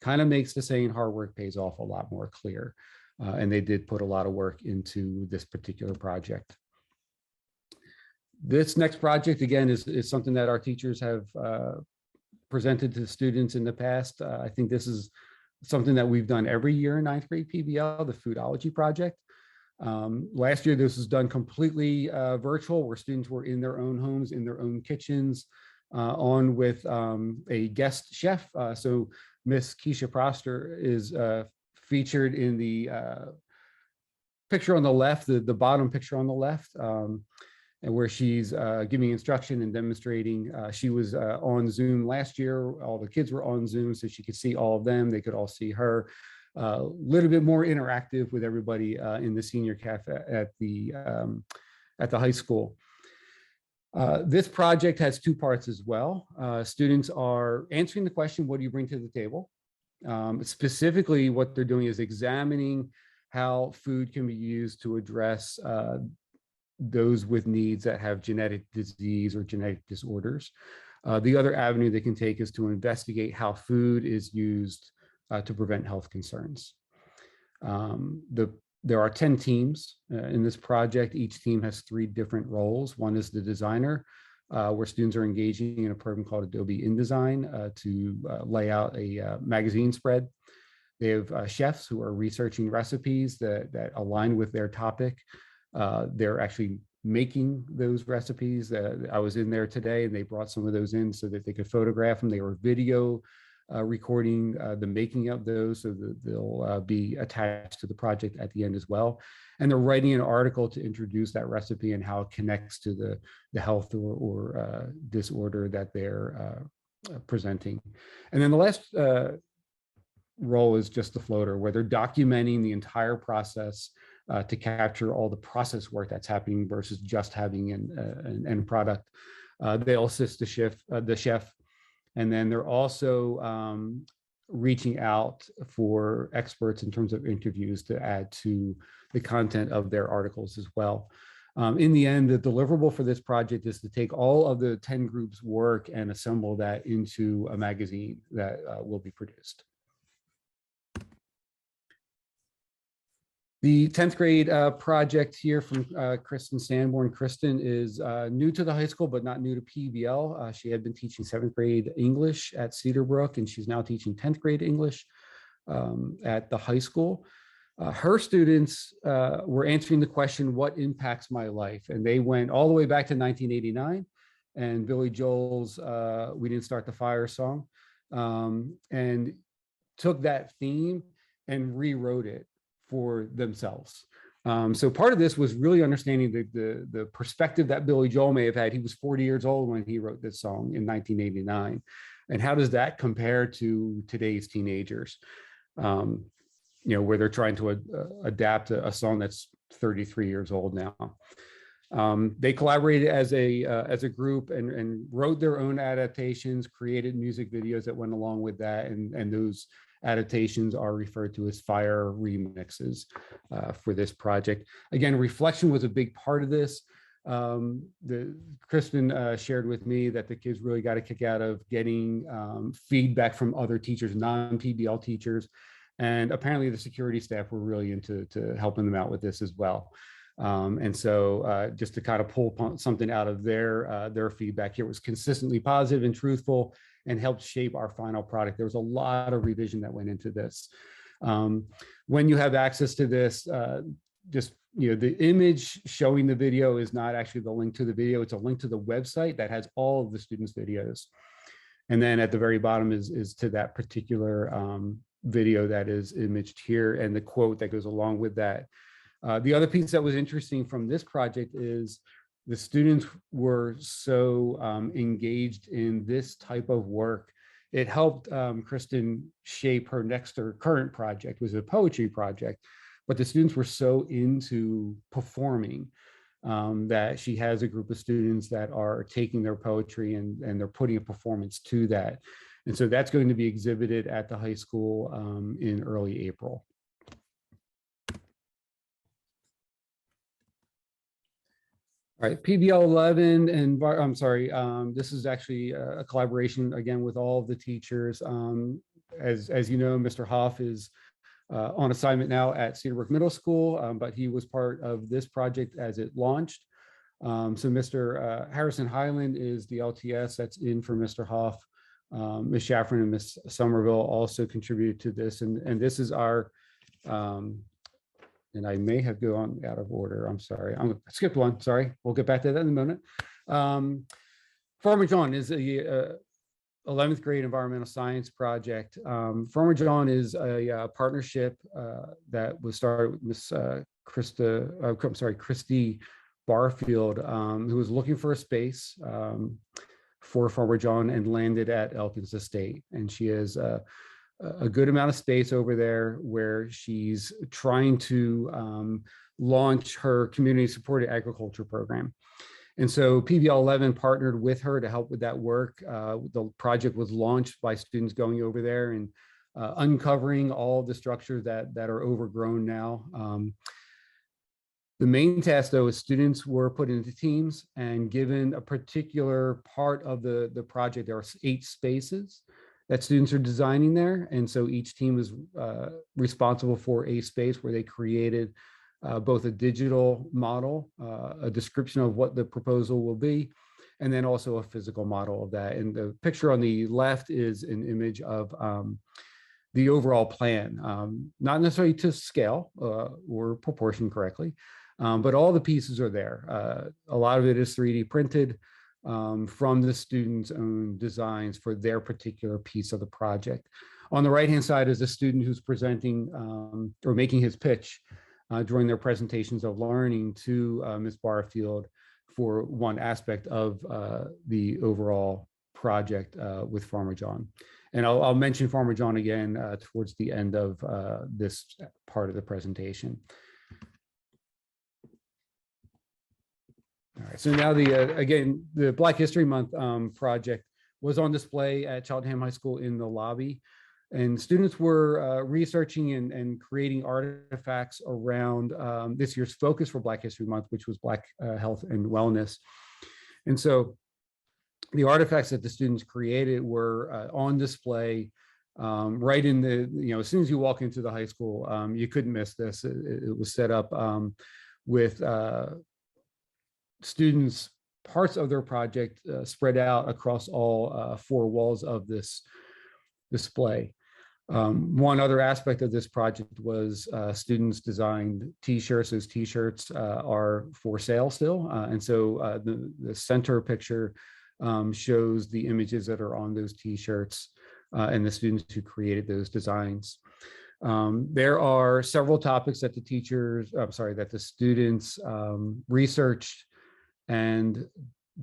kind of makes the saying hard work pays off a lot more clear. And they did put a lot of work into this particular project. This next project, again, is something that our teachers have presented to students in the past. I think this is something that we've done every year in ninth grade PBL, the Foodology project. Last year, this was done completely virtual, where students were in their own homes, in their own kitchens, on with a guest chef. So Miss Keisha Proster is featured in the picture on the left, the bottom picture on the left, and where she's giving instruction and demonstrating. She was on Zoom last year. All the kids were on Zoom, so she could see all of them. They could all see her. A little bit more interactive with everybody in the senior cafe at the high school. This project has two parts as well. Students are answering the question, what do you bring to the table? Specifically, what they're doing is examining how food can be used to address those with needs that have genetic disease or genetic disorders. The other avenue they can take is to investigate how food is used to prevent health concerns. There are 10 teams in this project. Each team has 3 different roles. One is the designer, where students are engaging in a program called Adobe InDesign to lay out a magazine spread. They have chefs who are researching recipes that align with their topic. They're actually making those recipes. I was in there today and they brought some of those in so that they could photograph them. They were video recording the making of those, so that they'll be attached to the project at the end as well. And they're writing an article to introduce that recipe and how it connects to the health or disorder that they're presenting. And then the last role is just the floater, where they're documenting the entire process to capture all the process work that's happening versus just having an end product. They'll assist the chef, and then they're also reaching out for experts in terms of interviews to add to the content of their articles as well. In the end, the deliverable for this project is to take all of the 10 groups' work and assemble that into a magazine that will be produced. The 10th grade project here from Kristen Sanborn. Kristen is new to the high school, but not new to PBL. She had been teaching 7th grade English at Cedarbrook, and she's now teaching 10th grade English at the high school. Her students were answering the question, what impacts my life? And they went all the way back to 1989 and Billy Joel's We Didn't Start the Fire song, and took that theme and rewrote it for themselves. So part of this was really understanding the perspective that Billy Joel may have had. He was 40 years old when he wrote this song in 1989. And how does that compare to today's teenagers? Where they're trying to adapt a song that's 33 years old now. They collaborated as a group and wrote their own adaptations, created music videos that went along with that, and those adaptations are referred to as fire remixes for this project. Again, reflection was a big part of this. Kristen shared with me that the kids really got a kick out of getting feedback from other teachers, non-PBL teachers, and apparently the security staff were really into helping them out with this as well. And so just to kind of pull something out of their feedback here, was consistently positive and truthful and helped shape our final product. There was a lot of revision that went into this. When you have access to this, the image showing the video is not actually the link to the video, it's a link to the website that has all of the students' videos. And then at the very bottom is to that particular video that is imaged here and the quote that goes along with that. The other piece that was interesting from this project is the students were so engaged in this type of work. It helped Kristen shape her current project, was a poetry project, but the students were so into performing that she has a group of students that are taking their poetry and they're putting a performance to that. And so that's going to be exhibited at the high school in early April. All right, PBL 11, and I'm sorry, this is actually a collaboration again with all of the teachers. As you know, Mr. Hoff is on assignment now at Cedarbrook Middle School, but he was part of this project as it launched. So Mr. Harrison Highland is the LTS that's in for Mr. Hoff. Ms. Shaffron and Ms. Somerville also contributed to this, and this is our and I may have gone out of order. I'm sorry. I skipped one. Sorry. We'll get back to that in a minute. Farmer John is a 11th grade environmental science project. Farmer John is a partnership that was started with Miss Christy Barfield, who was looking for a space for Farmer John and landed at Elkins Estate. And she has a good amount of space over there where she's trying to launch her community supported agriculture program. And so PBL 11 partnered with her to help with that work. The project was launched by students going over there and uncovering all the structures that are overgrown now. The main task, though, is students were put into teams and given a particular part of the project. There are 8 spaces that students are designing there. And so each team is responsible for a space where they created both a digital model, a description of what the proposal will be, and then also a physical model of that. And the picture on the left is an image of the overall plan, not necessarily to scale or proportion correctly, but all the pieces are there. A lot of it is 3D printed from the students' own designs for their particular piece of the project. On the right-hand side is a student who's presenting or making his pitch during their presentations of learning to Ms. Barfield for one aspect of the overall project with Farmer John. And I'll mention Farmer John again towards the end of this part of the presentation. All right, so now again, the Black History Month project was on display at Cheltenham High School in the lobby. And students were researching and creating artifacts around this year's focus for Black History Month, which was Black health and wellness. And so the artifacts that the students created were on display right in the, as soon as you walk into the high school, you couldn't miss this. It was set up with students, parts of their project spread out across all 4 walls of this display. One other aspect of this project was students designed t-shirts. Those t-shirts are for sale still. And so the center picture shows the images that are on those t-shirts and the students who created those designs. There are several topics that the students researched and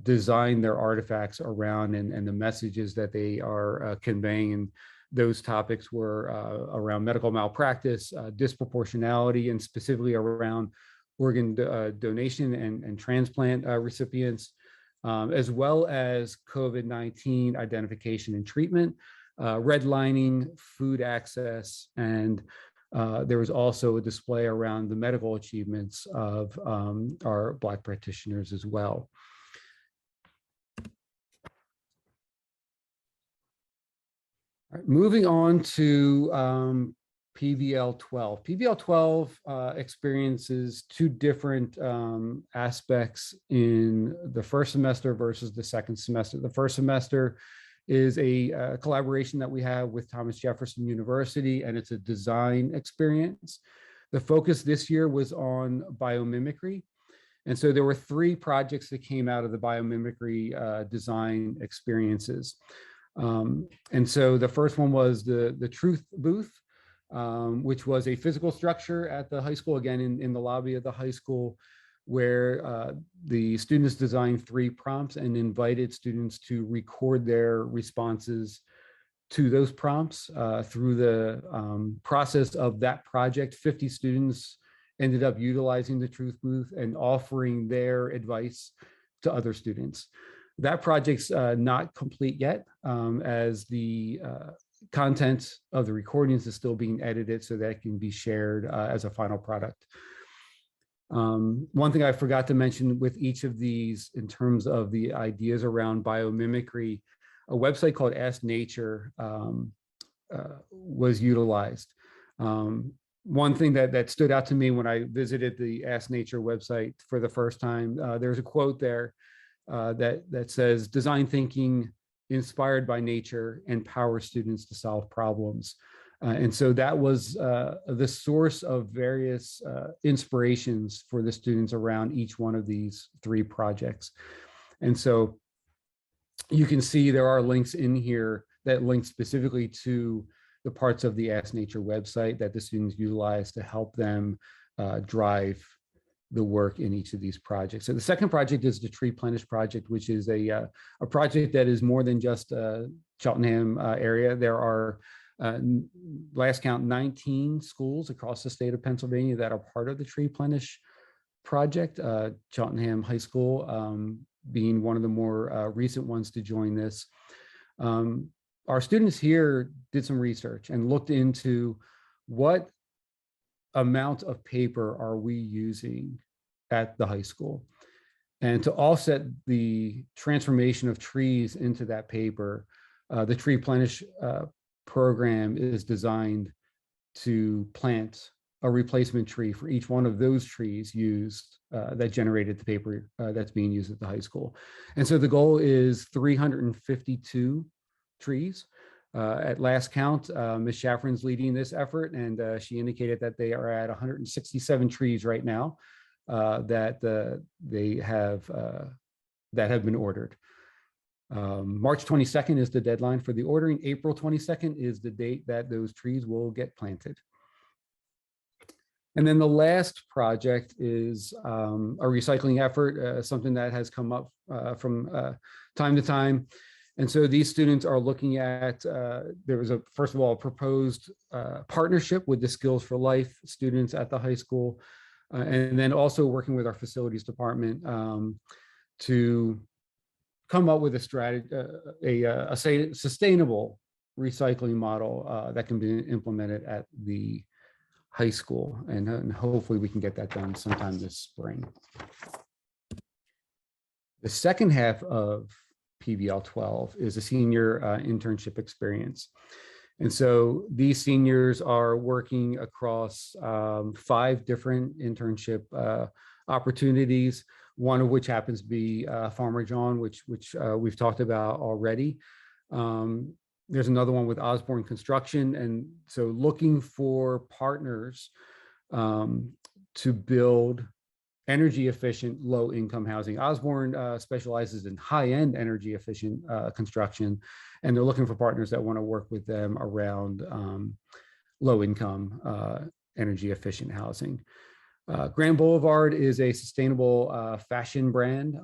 design their artifacts around and the messages that they are conveying. And those topics were around medical malpractice, disproportionality, and specifically around organ donation and transplant recipients, as well as COVID-19 identification and treatment, redlining, food access, and there was also a display around the medical achievements of our Black practitioners as well. All right, moving on to PBL 12. PBL 12 experiences 2 different aspects in the first semester versus the second semester. The first semester is a collaboration that we have with Thomas Jefferson University, and it's a design experience. The focus this year was on biomimicry. And so there were 3 projects that came out of the biomimicry design experiences. And so the first one was the Truth Booth, which was a physical structure at the high school, again, in the lobby of the high school, where the students designed 3 prompts and invited students to record their responses to those prompts. Through the process of that project, 50 students ended up utilizing the Truth Booth and offering their advice to other students. That project's not complete yet, as the content of the recordings is still being edited so that it can be shared as a final product. One thing I forgot to mention with each of these in terms of the ideas around biomimicry, a website called Ask Nature was utilized. One thing that stood out to me when I visited the Ask Nature website for the first time, there's a quote there that says, "Design thinking inspired by nature empowers students to solve problems." And so that was the source of various inspirations for the students around each one of these 3 projects. And so you can see there are links in here that link specifically to the parts of the Ask Nature website that the students utilize to help them drive the work in each of these projects. So the second project is the Tree Plenish project, which is a project that is more than just Cheltenham area. There are, last count, 19 schools across the state of Pennsylvania that are part of the Tree Plenish project. Cheltenham High School being one of the more recent ones to join this. our students here did some research and looked into what amount of paper are we using at the high school. And to offset the transformation of trees into that paper, the Tree Plenish program is designed to plant a replacement tree for each one of those trees used that generated the paper that's being used at the high school. And so the goal is 352 trees. At last count, Ms. Shaffron's leading this effort, and she indicated that they are at 167 trees right now that have been ordered. March 22nd is the deadline for the ordering. April 22nd is the date that those trees will get planted. And then the last project is a recycling effort, something that has come up from time to time. And so these students are looking at, there was first of all, a proposed partnership with the Skills for Life students at the high school, and then also working with our facilities department to come up with a strategy, a sustainable recycling model that can be implemented at the high school. And hopefully we can get that done sometime this spring. The second half of PBL 12 is a senior internship experience. And so these seniors are working across 5 different internship opportunities, one of which happens to be Farmer John, which we've talked about already. There's another one with Osborne Construction. And so looking for partners to build energy efficient, low income housing. Osborne specializes in high-end energy efficient construction, and they're looking for partners that want to work with them around low income energy efficient housing. Grand Boulevard is a sustainable fashion brand.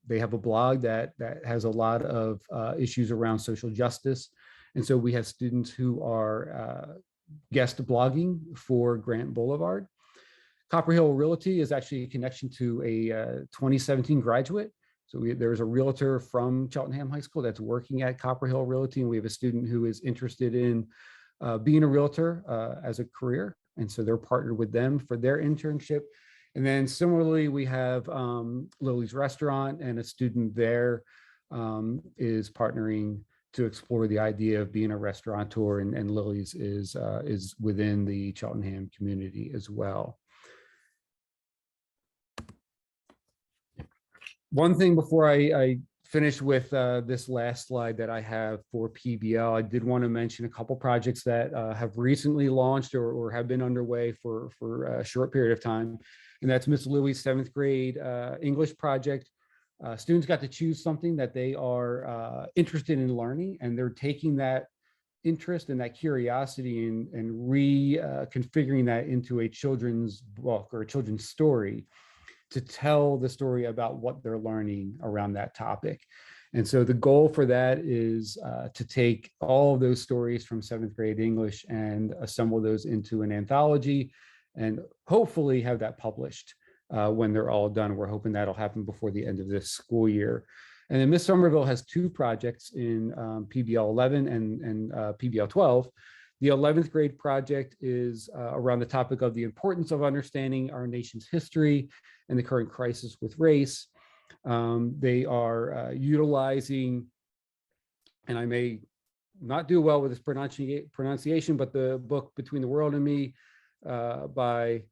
They have a blog that has a lot of issues around social justice. And so we have students who are guest blogging for Grant Boulevard. Copper Hill Realty is actually a connection to a 2017 graduate. So there's a realtor from Cheltenham High School that's working at Copper Hill Realty, and we have a student who is interested in being a realtor as a career. And so they're partnered with them for their internship. And then similarly, we have Lily's Restaurant, and a student there is partnering to explore the idea of being a restaurateur, and Lily's is within the Cheltenham community as well. One thing before I finish with this last slide that I have for PBL, I did want to mention a couple projects that have recently launched or have been underway for a short period of time. And that's Miss Louie's 7th grade English project. Students got to choose something that they are interested in learning, and they're taking that interest and that curiosity and reconfiguring that into a children's book or a children's story to tell the story about what they're learning around that topic. And so the goal for that is to take all of those stories from 7th grade English and assemble those into an anthology and hopefully have that published when they're all done. We're hoping that'll happen before the end of this school year. And then Miss Somerville has 2 projects in PBL 11 and PBL 12. The 11th grade project is around the topic of the importance of understanding our nation's history and the current crisis with race. They are utilizing, and I may not do well with this pronunciation, but the book Between the World and Me by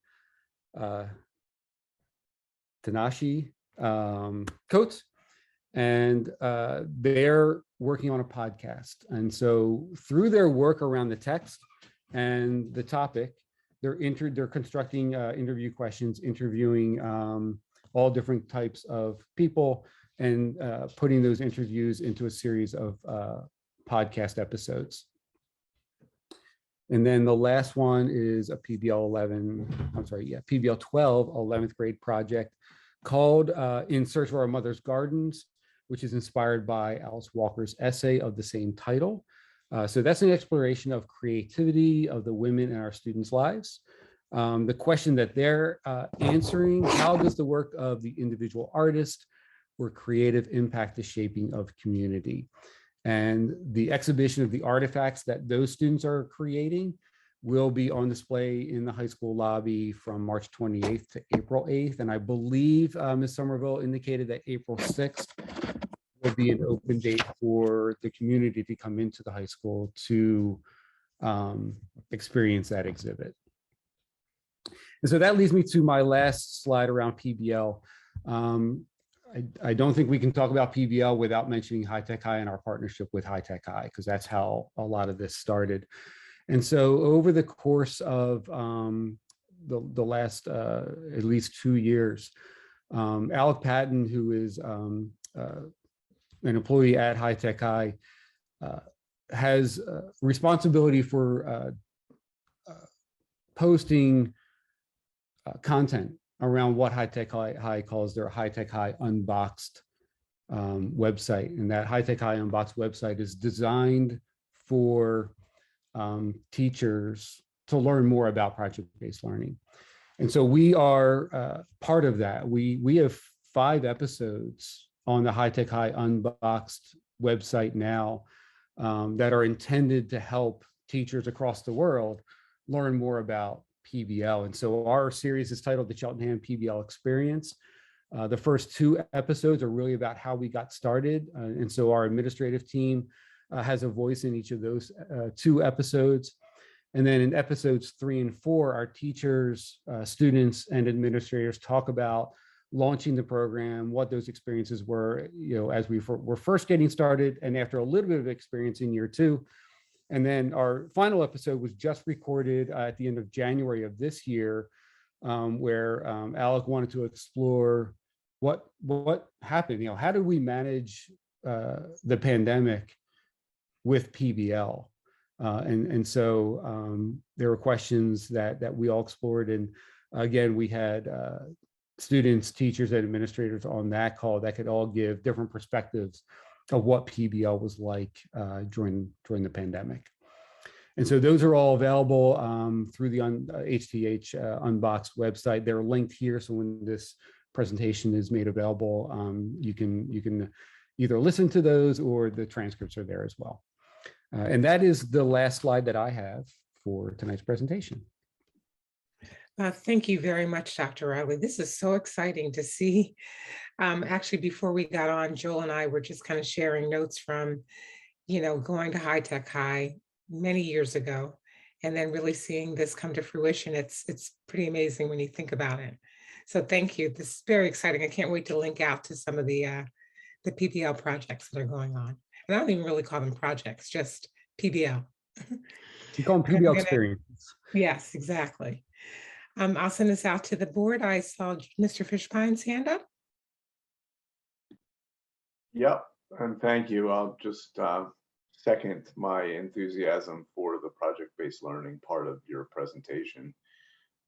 Tanashi Coates. And they're working on a podcast. And so through their work around the text and the topic, they're constructing interview questions, interviewing all different types of people, and putting those interviews into a series of podcast episodes. And then the last one is a PBL 12 11th grade project called In Search of Our Mother's Gardens, which is inspired by Alice Walker's essay of the same title. So that's an exploration of creativity of the women in our students' lives. The question that they're answering: how does the work of the individual artist or creative impact the shaping of community? And the exhibition of the artifacts that those students are creating will be on display in the high school lobby from March 28th to April 8th. And I believe Ms. Somerville indicated that April 6th will be an open date for the community to come into the high school to experience that exhibit. And so that leads me to my last slide around PBL. I don't think we can talk about PBL without mentioning High Tech High and our partnership with High Tech High, because that's how a lot of this started. And so over the course of the last at least 2 years, Alec Patton, who is an employee at High Tech High, has responsibility for posting content around what High Tech High calls their High Tech High Unboxed website. And that High Tech High Unboxed website is designed for teachers to learn more about project-based learning. And so we are part of that. We have 5 episodes on the High Tech High Unboxed website now that are intended to help teachers across the world learn more about PBL. And so our series is titled The Cheltenham PBL Experience. The first 2 episodes are really about how we got started. And so our administrative team has a voice in each of those 2 episodes. And then in episodes 3 and 4, our teachers, students, and administrators talk about launching the program, what those experiences were, as we were first getting started, and after a little bit of experience in year 2. And then our final episode was just recorded at the end of January of this year, where Alec wanted to explore what happened. How did we manage the pandemic with PBL? And so there were questions that we all explored. And again, we had students, teachers, and administrators on that call that could all give different perspectives of what PBL was like during the pandemic. And so those are all available through the HTH Unboxed website. They're linked here. So when this presentation is made available, you can either listen to those or the transcripts are there as well. And that is the last slide that I have for tonight's presentation. Thank you very much, Dr. Riley. This is so exciting to see. Actually, before we got on, Joel and I were just kind of sharing notes from, going to High Tech High many years ago, and then really seeing this come to fruition. It's pretty amazing when you think about it. So thank you. This is very exciting. I can't wait to link out to some of the PBL projects that are going on. And I don't even really call them projects, just PBL. You call them PBL experiences. Yes, exactly. I'll send this out to the board. I saw Mr. Fishpine's hand up. Yep, and thank you. I'll just second my enthusiasm for the project-based learning part of your presentation.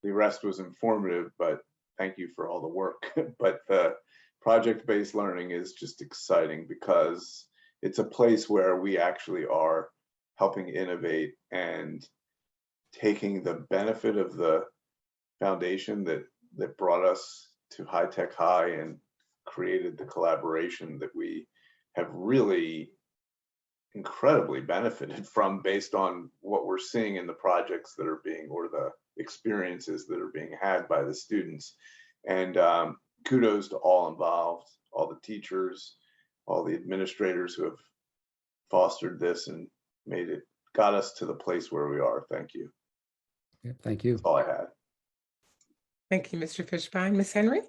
The rest was informative, but thank you for all the work. But the project-based learning is just exciting because it's a place where we actually are helping innovate and taking the benefit of the foundation that brought us to High Tech High and created the collaboration that we have really incredibly benefited from based on what we're seeing in the projects that are being, or the experiences that are being had by the students. And kudos to all involved, all the teachers, all the administrators who have fostered this and got us to the place where we are. Thank you. Yeah, thank you. That's all I had. Thank you, Mr. Fishpine. Ms. Henry?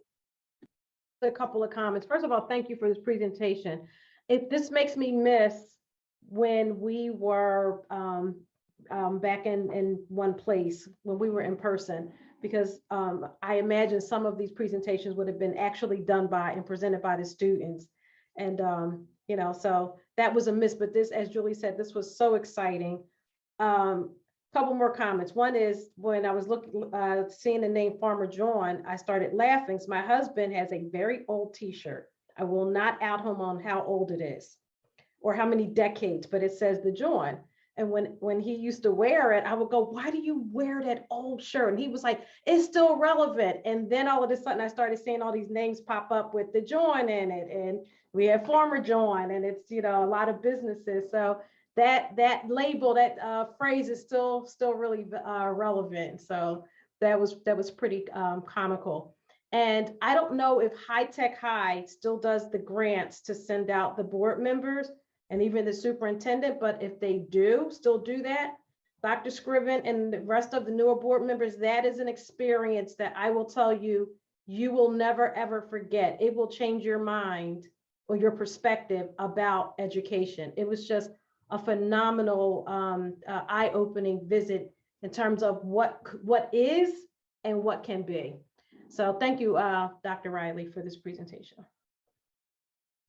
A couple of comments. First of all, thank you for this presentation. This makes me miss when we were back in one place, when we were in person, because I imagine some of these presentations would have been actually done by and presented by the students. And, so that was a miss, but this, as Julie said, this was so exciting. Couple more comments. One is when I was seeing the name Farmer John, I started laughing. So my husband has a very old t-shirt. I will not out him on how old it is or how many decades, but it says the John. And when he used to wear it, I would go, why do you wear that old shirt? And he was like, it's still relevant. And then all of a sudden I started seeing all these names pop up with the John in it. And we have former John, and it's, a lot of businesses. So that label, that phrase is still really relevant. So that was pretty comical. And I don't know if High Tech High still does the grants to send out the board members and even the superintendent, but if they still do that, Dr. Scriven and the rest of the newer board members, that is an experience that I will tell you, you will never, ever forget. It will change your mind or your perspective about education. It was just a phenomenal eye-opening visit in terms of what is and what can be. So thank you, Dr. Riley, for this presentation.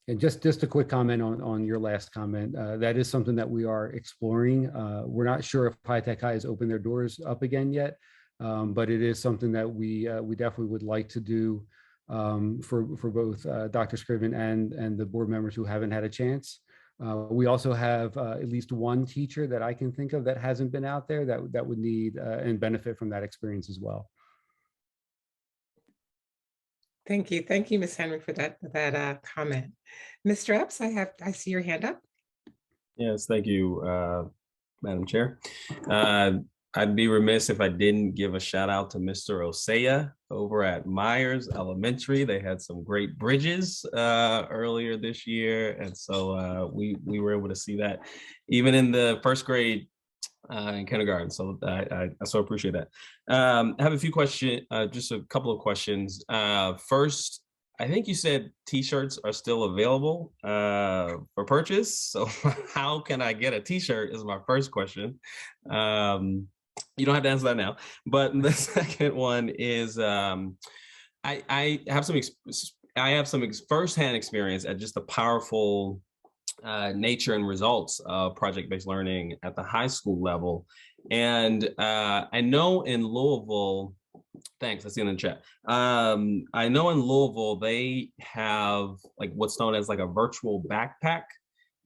And just a quick comment on your last comment. That is something that we are exploring. We're not sure if High Tech High has opened their doors up again yet, but it is something that we definitely would like to do for both Dr. Scriven and the board members who haven't had a chance. We also have at least one teacher that I can think of that hasn't been out there that would need and benefit from that experience as well. Thank you, Ms. Henry, for that comment. Mr. Epps, I see your hand up. Yes, thank you, Madam Chair. I'd be remiss if I didn't give a shout out to Mr. Osea over at Myers Elementary. They had some great bridges earlier this year, and so we were able to see that even in the first grade in kindergarten. So I so appreciate that. I have a few questions, just a couple of questions. First, I think you said t-shirts are still available for purchase. So how can I get a t-shirt is my first question. You don't have to answer that now. But the second one is I have some firsthand experience at just the powerful nature and results of project-based learning at the high school level. And I know in Louisville, thanks, I see it in the chat. I know in Louisville, they have like what's known as like a virtual backpack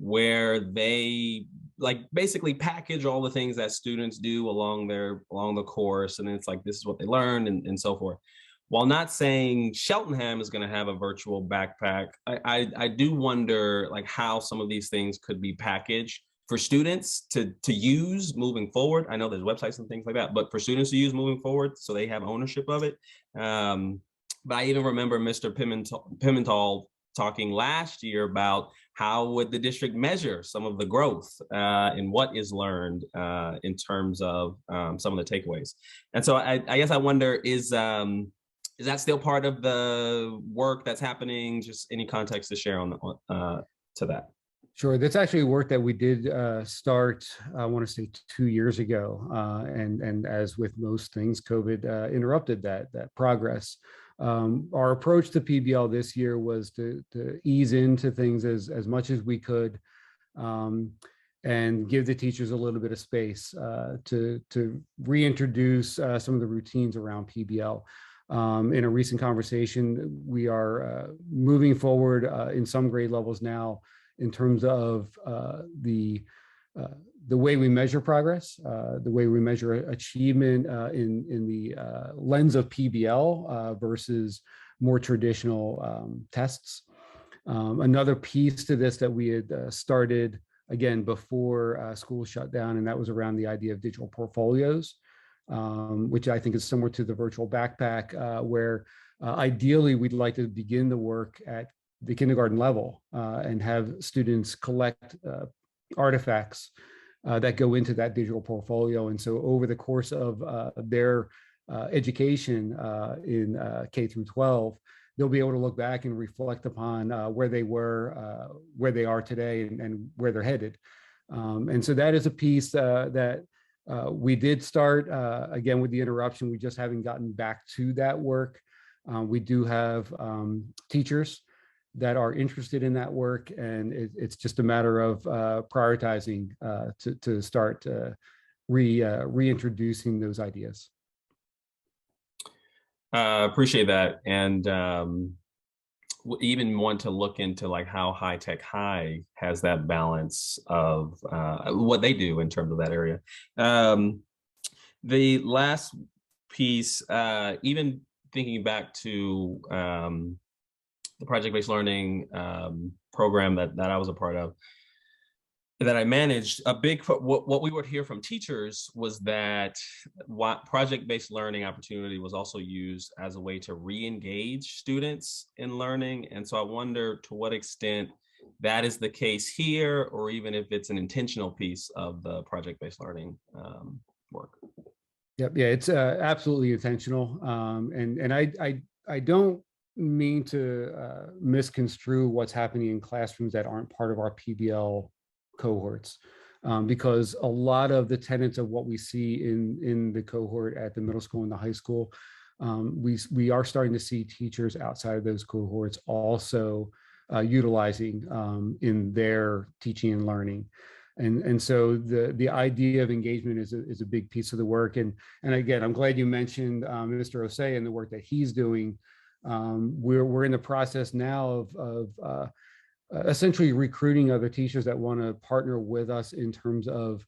where they like basically package all the things that students do along the course. And it's like, this is what they learned and so forth. While not saying Cheltenham is going to have a virtual backpack, I do wonder like how some of these things could be packaged for students to use moving forward. I know there's websites and things like that, but for students to use moving forward so they have ownership of it. But I even remember Mr. Pimental talking last year about how would the district measure some of the growth in what is learned in terms of some of the takeaways. And so I guess I wonder, is that still part of the work that's happening? Just any context to share on to that? Sure, that's actually work that we did start, I want to say 2 years ago. And as with most things, COVID interrupted that progress. Our approach to PBL this year was to ease into things as much as we could and give the teachers a little bit of space to reintroduce some of the routines around PBL. In a recent conversation, we are moving forward in some grade levels now in terms of the way we measure progress, the way we measure achievement in the lens of PBL versus more traditional tests. Another piece to this that we had started again before school shut down, and that was around the idea of digital portfolios, which I think is similar to the virtual backpack, where ideally we'd like to begin the work at the kindergarten level and have students collect artifacts that go into that digital portfolio. And so over the course of their education in K through 12, they'll be able to look back and reflect upon where they were, where they are today, and where they're headed. And so that is a piece that we did start, again, with the interruption. We just haven't gotten back to that work. We do have teachers that are interested in that work, and it's just a matter of prioritizing to start reintroducing those ideas. Appreciate that. And even want to look into like how High Tech High has that balance of what they do in terms of that area. The last piece, even thinking back to the project-based learning program that I was a part of, that I managed, a big, what we would hear from teachers was that project-based learning opportunity was also used as a way to re-engage students in learning. And so I wonder to what extent that is the case here, or even if it's an intentional piece of the project-based learning work. Yep, yeah, it's absolutely intentional. And I don't mean to misconstrue what's happening in classrooms that aren't part of our PBL cohorts, because a lot of the tenets of what we see in the cohort at the middle school and the high school, we are starting to see teachers outside of those cohorts also utilizing in their teaching and learning. And so the idea of engagement is a big piece of the work. And again, I'm glad you mentioned Mr. Osei and the work that he's doing. We're in the process now of essentially recruiting other teachers that want to partner with us in terms of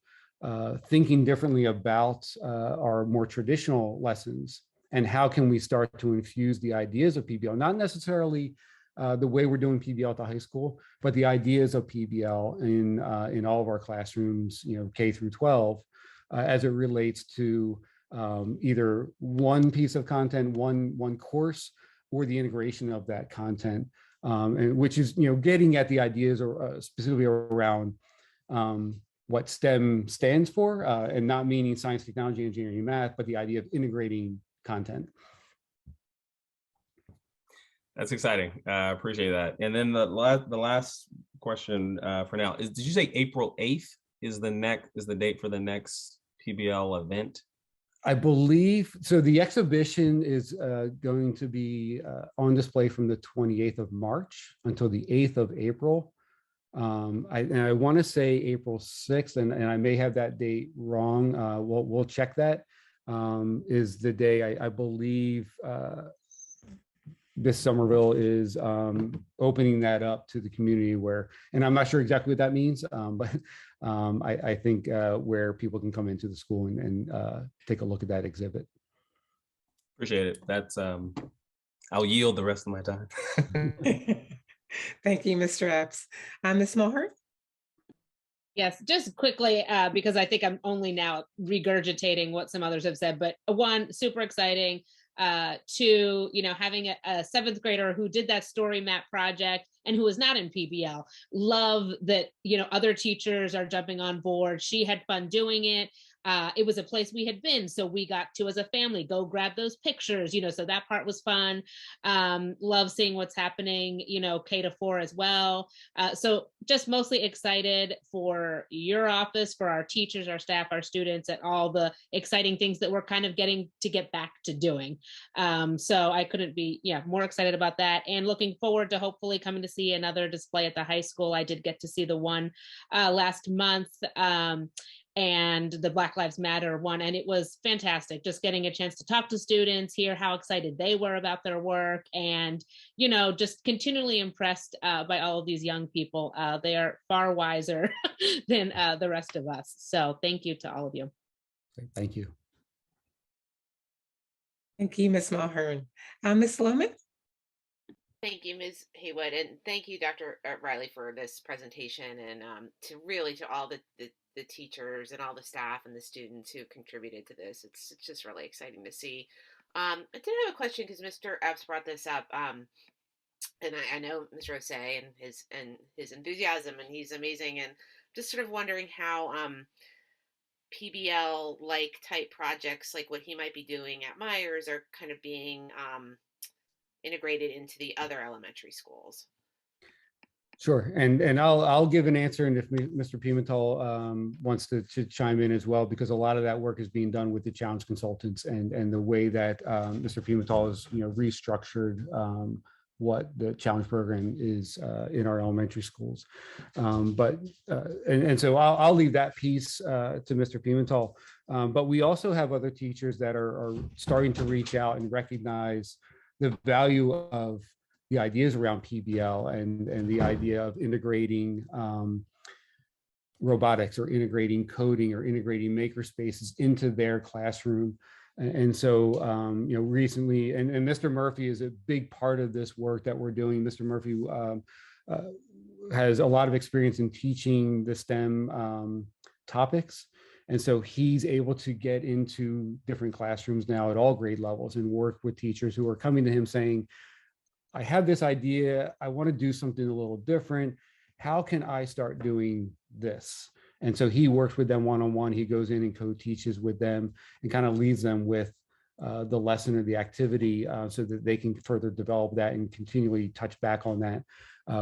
thinking differently about our more traditional lessons, and how can we start to infuse the ideas of PBL, not necessarily the way we're doing PBL at the high school, but the ideas of PBL in all of our classrooms, K through 12, as it relates to either one piece of content, one course, or the integration of that content, and which is getting at the ideas or specifically around what STEM stands for, and not meaning science, technology, engineering, math, but the idea of integrating content. That's exciting. I appreciate that. And then the last question for now is: did you say April 8th is the date for the next PBL event? I believe so. The exhibition is going to be on display from the 28th of March until the 8th of April. I want to say April 6th, and I may have that date wrong. We'll check that. Is the day I believe this Somerville is opening that up to the community, and I'm not sure exactly what that means, but I think where people can come into the school and take a look at that exhibit. Appreciate it. That's I'll yield the rest of my time. Thank you, Mr. Epps. Ms. Mulhern? Yes, just quickly, because I think I'm only now regurgitating what some others have said, but one, super exciting. Two, having a seventh grader who did that story map project and who was not in PBL. Love that, other teachers are jumping on board. She had fun doing it. It was a place we had been, so we got to, as a family, go grab those pictures, so that part was fun. Love seeing what's happening, K to 4 as well. So just mostly excited for your office, for our teachers, our staff, our students, and all the exciting things that we're kind of getting to get back to doing. So I couldn't be more excited about that, and looking forward to hopefully coming to see another display at the high school. I did get to see the one last month, and the Black Lives Matter one, and it was fantastic, just getting a chance to talk to students, hear how excited they were about their work, and just continually impressed by all of these young people. They are far wiser than the rest of us, so thank you to all of you. Thank you. Thank you, Ms. Mulhern. Ms. Lohman? Thank you, Ms. Haywood, and thank you, Dr. Riley, for this presentation, and to all the teachers and all the staff and the students who contributed to this. It's just really exciting to see. I did have a question because Mr. Epps brought this up, and I know Mr. Osei and his enthusiasm, and he's amazing, and just sort of wondering how PBL like type projects like what he might be doing at Myers are kind of being integrated into the other elementary schools. Sure, and I'll give an answer, and if Mr. Pimentel wants to chime in as well, because a lot of that work is being done with the challenge consultants, and the way that Mr. Pimentel has restructured what the challenge program is in our elementary schools. So I'll leave that piece to Mr. Pimentel. But we also have other teachers that are starting to reach out and recognize the value of the ideas around PBL and the idea of integrating robotics or integrating coding or integrating maker spaces into their classroom. And so, recently, and Mr. Murphy is a big part of this work that we're doing. Mr. Murphy has a lot of experience in teaching the STEM topics. And so he's able to get into different classrooms now at all grade levels and work with teachers who are coming to him saying, I have this idea, I want to do something a little different. How can I start doing this? And so he works with them one-on-one. He goes in and co-teaches with them and kind of leads them with the lesson or the activity so that they can further develop that and continually touch back on that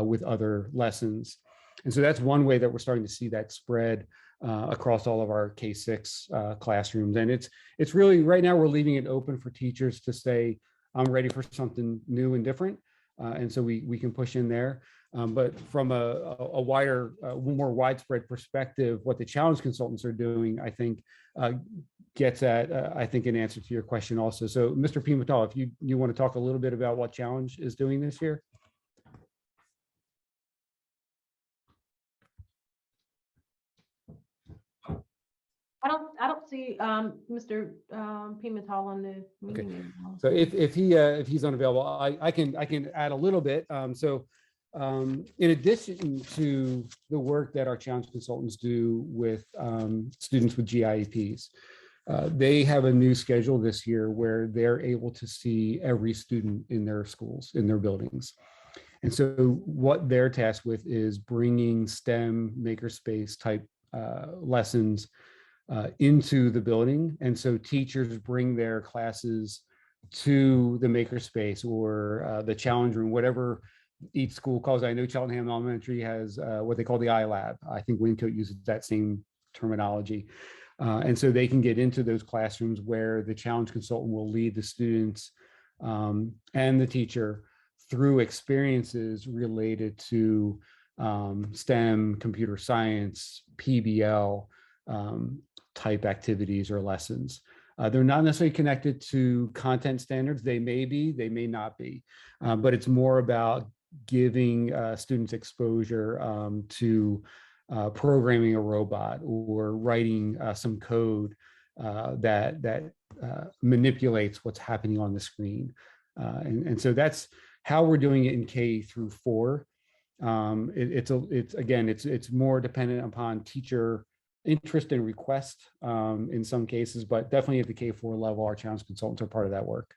with other lessons. And so that's one way that we're starting to see that spread across all of our K-6 classrooms. And it's really, right now we're leaving it open for teachers to say, I'm ready for something new and different. And so we can push in there. But from a wider, more widespread perspective, what the challenge consultants are doing, I think, gets at, I think, an answer to your question also. So Mr. Pimentel, if you want to talk a little bit about what Challenge is doing this year. I don't see Mr. Pimentel on the meeting anymore. So if he's unavailable, I can add a little bit. In addition to the work that our challenge consultants do with students with GIEPs, they have a new schedule this year where they're able to see every student in their schools, in their buildings. And so what they're tasked with is bringing STEM makerspace type lessons into the building. And so teachers bring their classes to the makerspace or the challenge room, whatever each school calls. I know Cheltenham Elementary has what they call the iLab. I think Wyncote uses that same terminology. And so they can get into those classrooms where the challenge consultant will lead the students and the teacher through experiences related to STEM, computer science, PBL type activities or lessons. They're not necessarily connected to content standards. They may be, they may not be, but it's more about giving students exposure to programming a robot or writing some code that manipulates what's happening on the screen. And so that's how we're doing it in K through 4. It's more dependent upon teacher interest and request in some cases, but definitely at the K4 level, our challenge consultants are part of that work.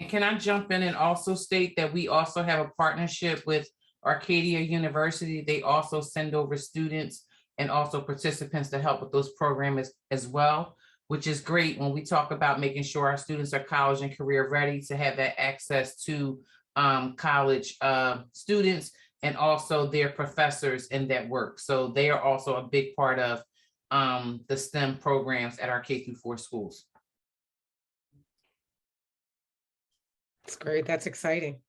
And can I jump in and also state that we also have a partnership with Arcadia University. They also send over students and also participants to help with those programs as well, which is great when we talk about making sure our students are college and career ready to have that access to college students and also their professors in that work. So they are also a big part of the STEM programs at our K through 4 schools. That's great. That's exciting.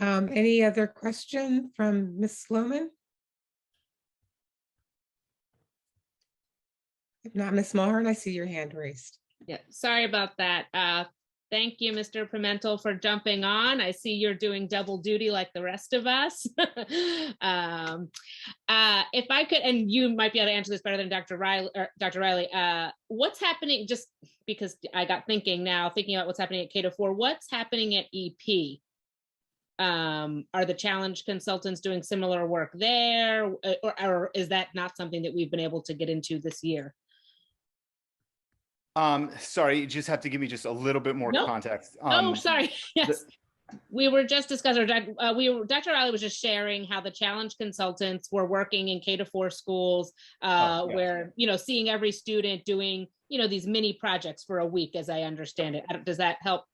Any other question from Ms. Sloman? If not, Ms. Mulhern, I see your hand raised. Yeah, sorry about that. Thank you, Mr. Pimentel, for jumping on. I see you're doing double duty like the rest of us. If I could, and you might be able to answer this better than Dr. Riley, what's happening, just because I got thinking about what's happening at K-4, what's happening at EP? Are the challenge consultants doing similar work there, or is that not something that we've been able to get into this year? Sorry, you just have to give me just a little bit more context. Sorry. Yes. We were just discussing, Dr. Riley was just sharing how the challenge consultants were working in K-4 schools where, seeing every student doing, these mini projects for a week, as I understand it. Does that help?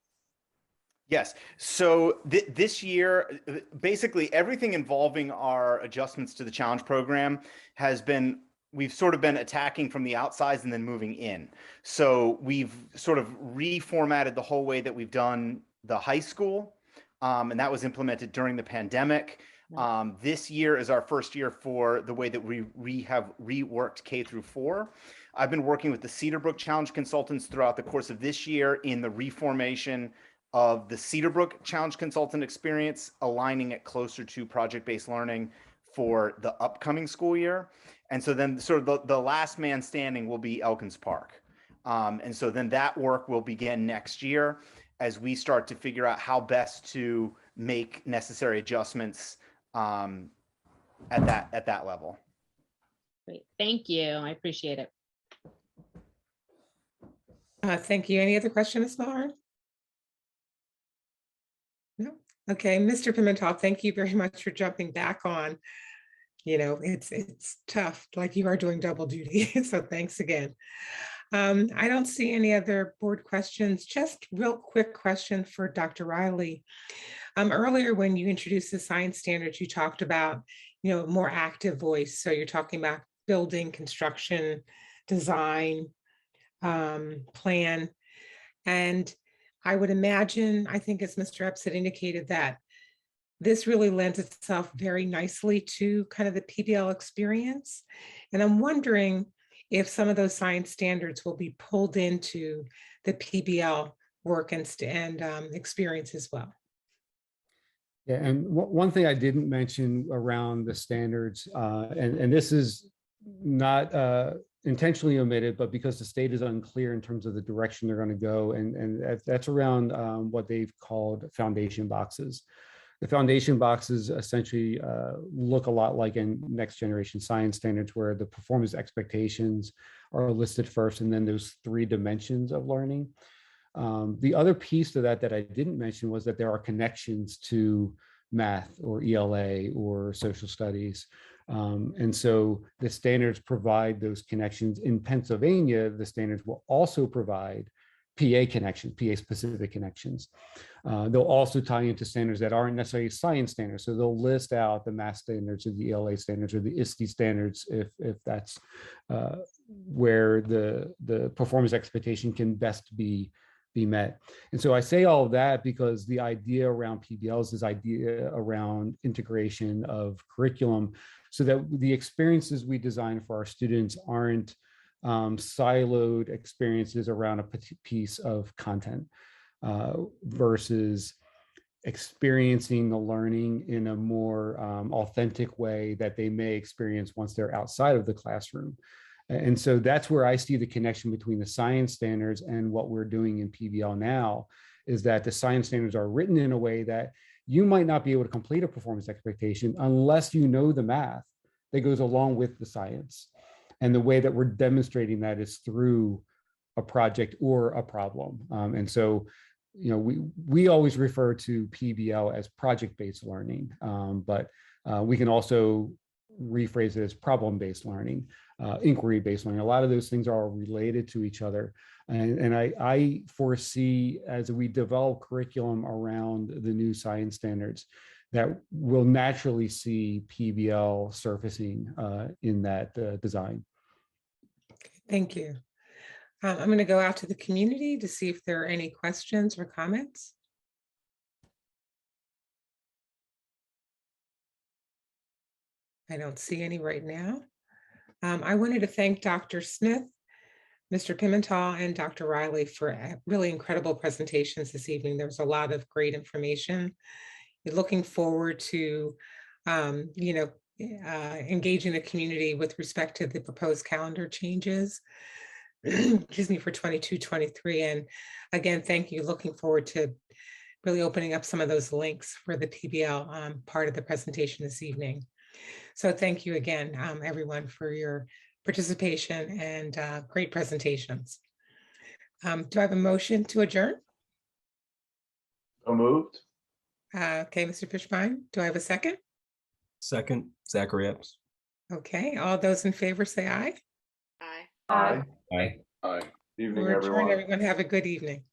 Yes. So this year, basically everything involving our adjustments to the challenge program has been, we've sort of been attacking from the outside and then moving in. So we've sort of reformatted the whole way that we've done the high school. And that was implemented during the pandemic. This year is our first year for the way that we have reworked K through 4. I've been working with the Cedarbrook Challenge consultants throughout the course of this year in the reformation of the Cedarbrook Challenge Consultant experience, aligning it closer to project-based learning for the upcoming school year. And so then sort of the last man standing will be Elkins Park. And so then that work will begin next year as we start to figure out how best to make necessary adjustments at that level. Great, thank you. I appreciate it. Thank you. Any other questions, Ms. Mahar? No? Okay, Mr. Pimentel, thank you very much for jumping back on. You know, it's tough, like you are doing double duty, so thanks again. I don't see any other board questions. Just real quick question for Dr. Riley. Earlier when you introduced the science standards, you talked about, you know, more active voice. So you're talking about building, construction, design, plan. And I would imagine, I think as Mr. Epps had indicated, that this really lends itself very nicely to kind of the PBL experience. And I'm wondering if some of those science standards will be pulled into the PBL work and experience as well. Yeah, and one thing I didn't mention around the standards, and this is not intentionally omitted, but because the state is unclear in terms of the direction they're going to go, and that's around what they've called foundation boxes. The foundation boxes essentially look a lot like in next generation science standards, where the performance expectations are listed first, and then those 3 dimensions of learning. The other piece to that I didn't mention was that there are connections to math or ELA or social studies. And so the standards provide those connections. In Pennsylvania, the standards will also provide PA connections, PA specific connections. They'll also tie into standards that aren't necessarily science standards. So they'll list out the math standards or the ELA standards or the ISTE standards if that's where the performance expectation can best be met. And so I say all of that because the idea around PBL is this idea around integration of curriculum so that the experiences we design for our students aren't siloed experiences around a piece of content versus experiencing the learning in a more authentic way that they may experience once they're outside of the classroom. And so that's where I see the connection between the science standards and what we're doing in PBL now, is that the science standards are written in a way that you might not be able to complete a performance expectation unless you know the math that goes along with the science. And the way that we're demonstrating that is through a project or a problem. And so, you know, we always refer to PBL as project-based learning, but we can also rephrase it as problem-based learning, inquiry-based learning. A lot of those things are related to each other. And I foresee, as we develop curriculum around the new science standards, that we'll naturally see PBL surfacing in that design. Thank you. I'm going to go out to the community to see if there are any questions or comments. I don't see any right now. I wanted to thank Dr. Smith, Mr. Pimentel, and Dr. Riley for really incredible presentations this evening. There was a lot of great information. Looking forward to, engaging the community with respect to the proposed calendar changes, excuse me, for 22-23. And again, thank you. Looking forward to really opening up some of those links for the PBL part of the presentation this evening. So thank you again, everyone, for your participation and great presentations. Do I have a motion to adjourn? So moved. Okay, Mr. Fishbein, do I have a second? Second, Zachary Epps. Okay, all those in favor say aye. Aye. Aye. Aye. Aye. Evening, We're adjourned. everyone. Everyone have a good evening.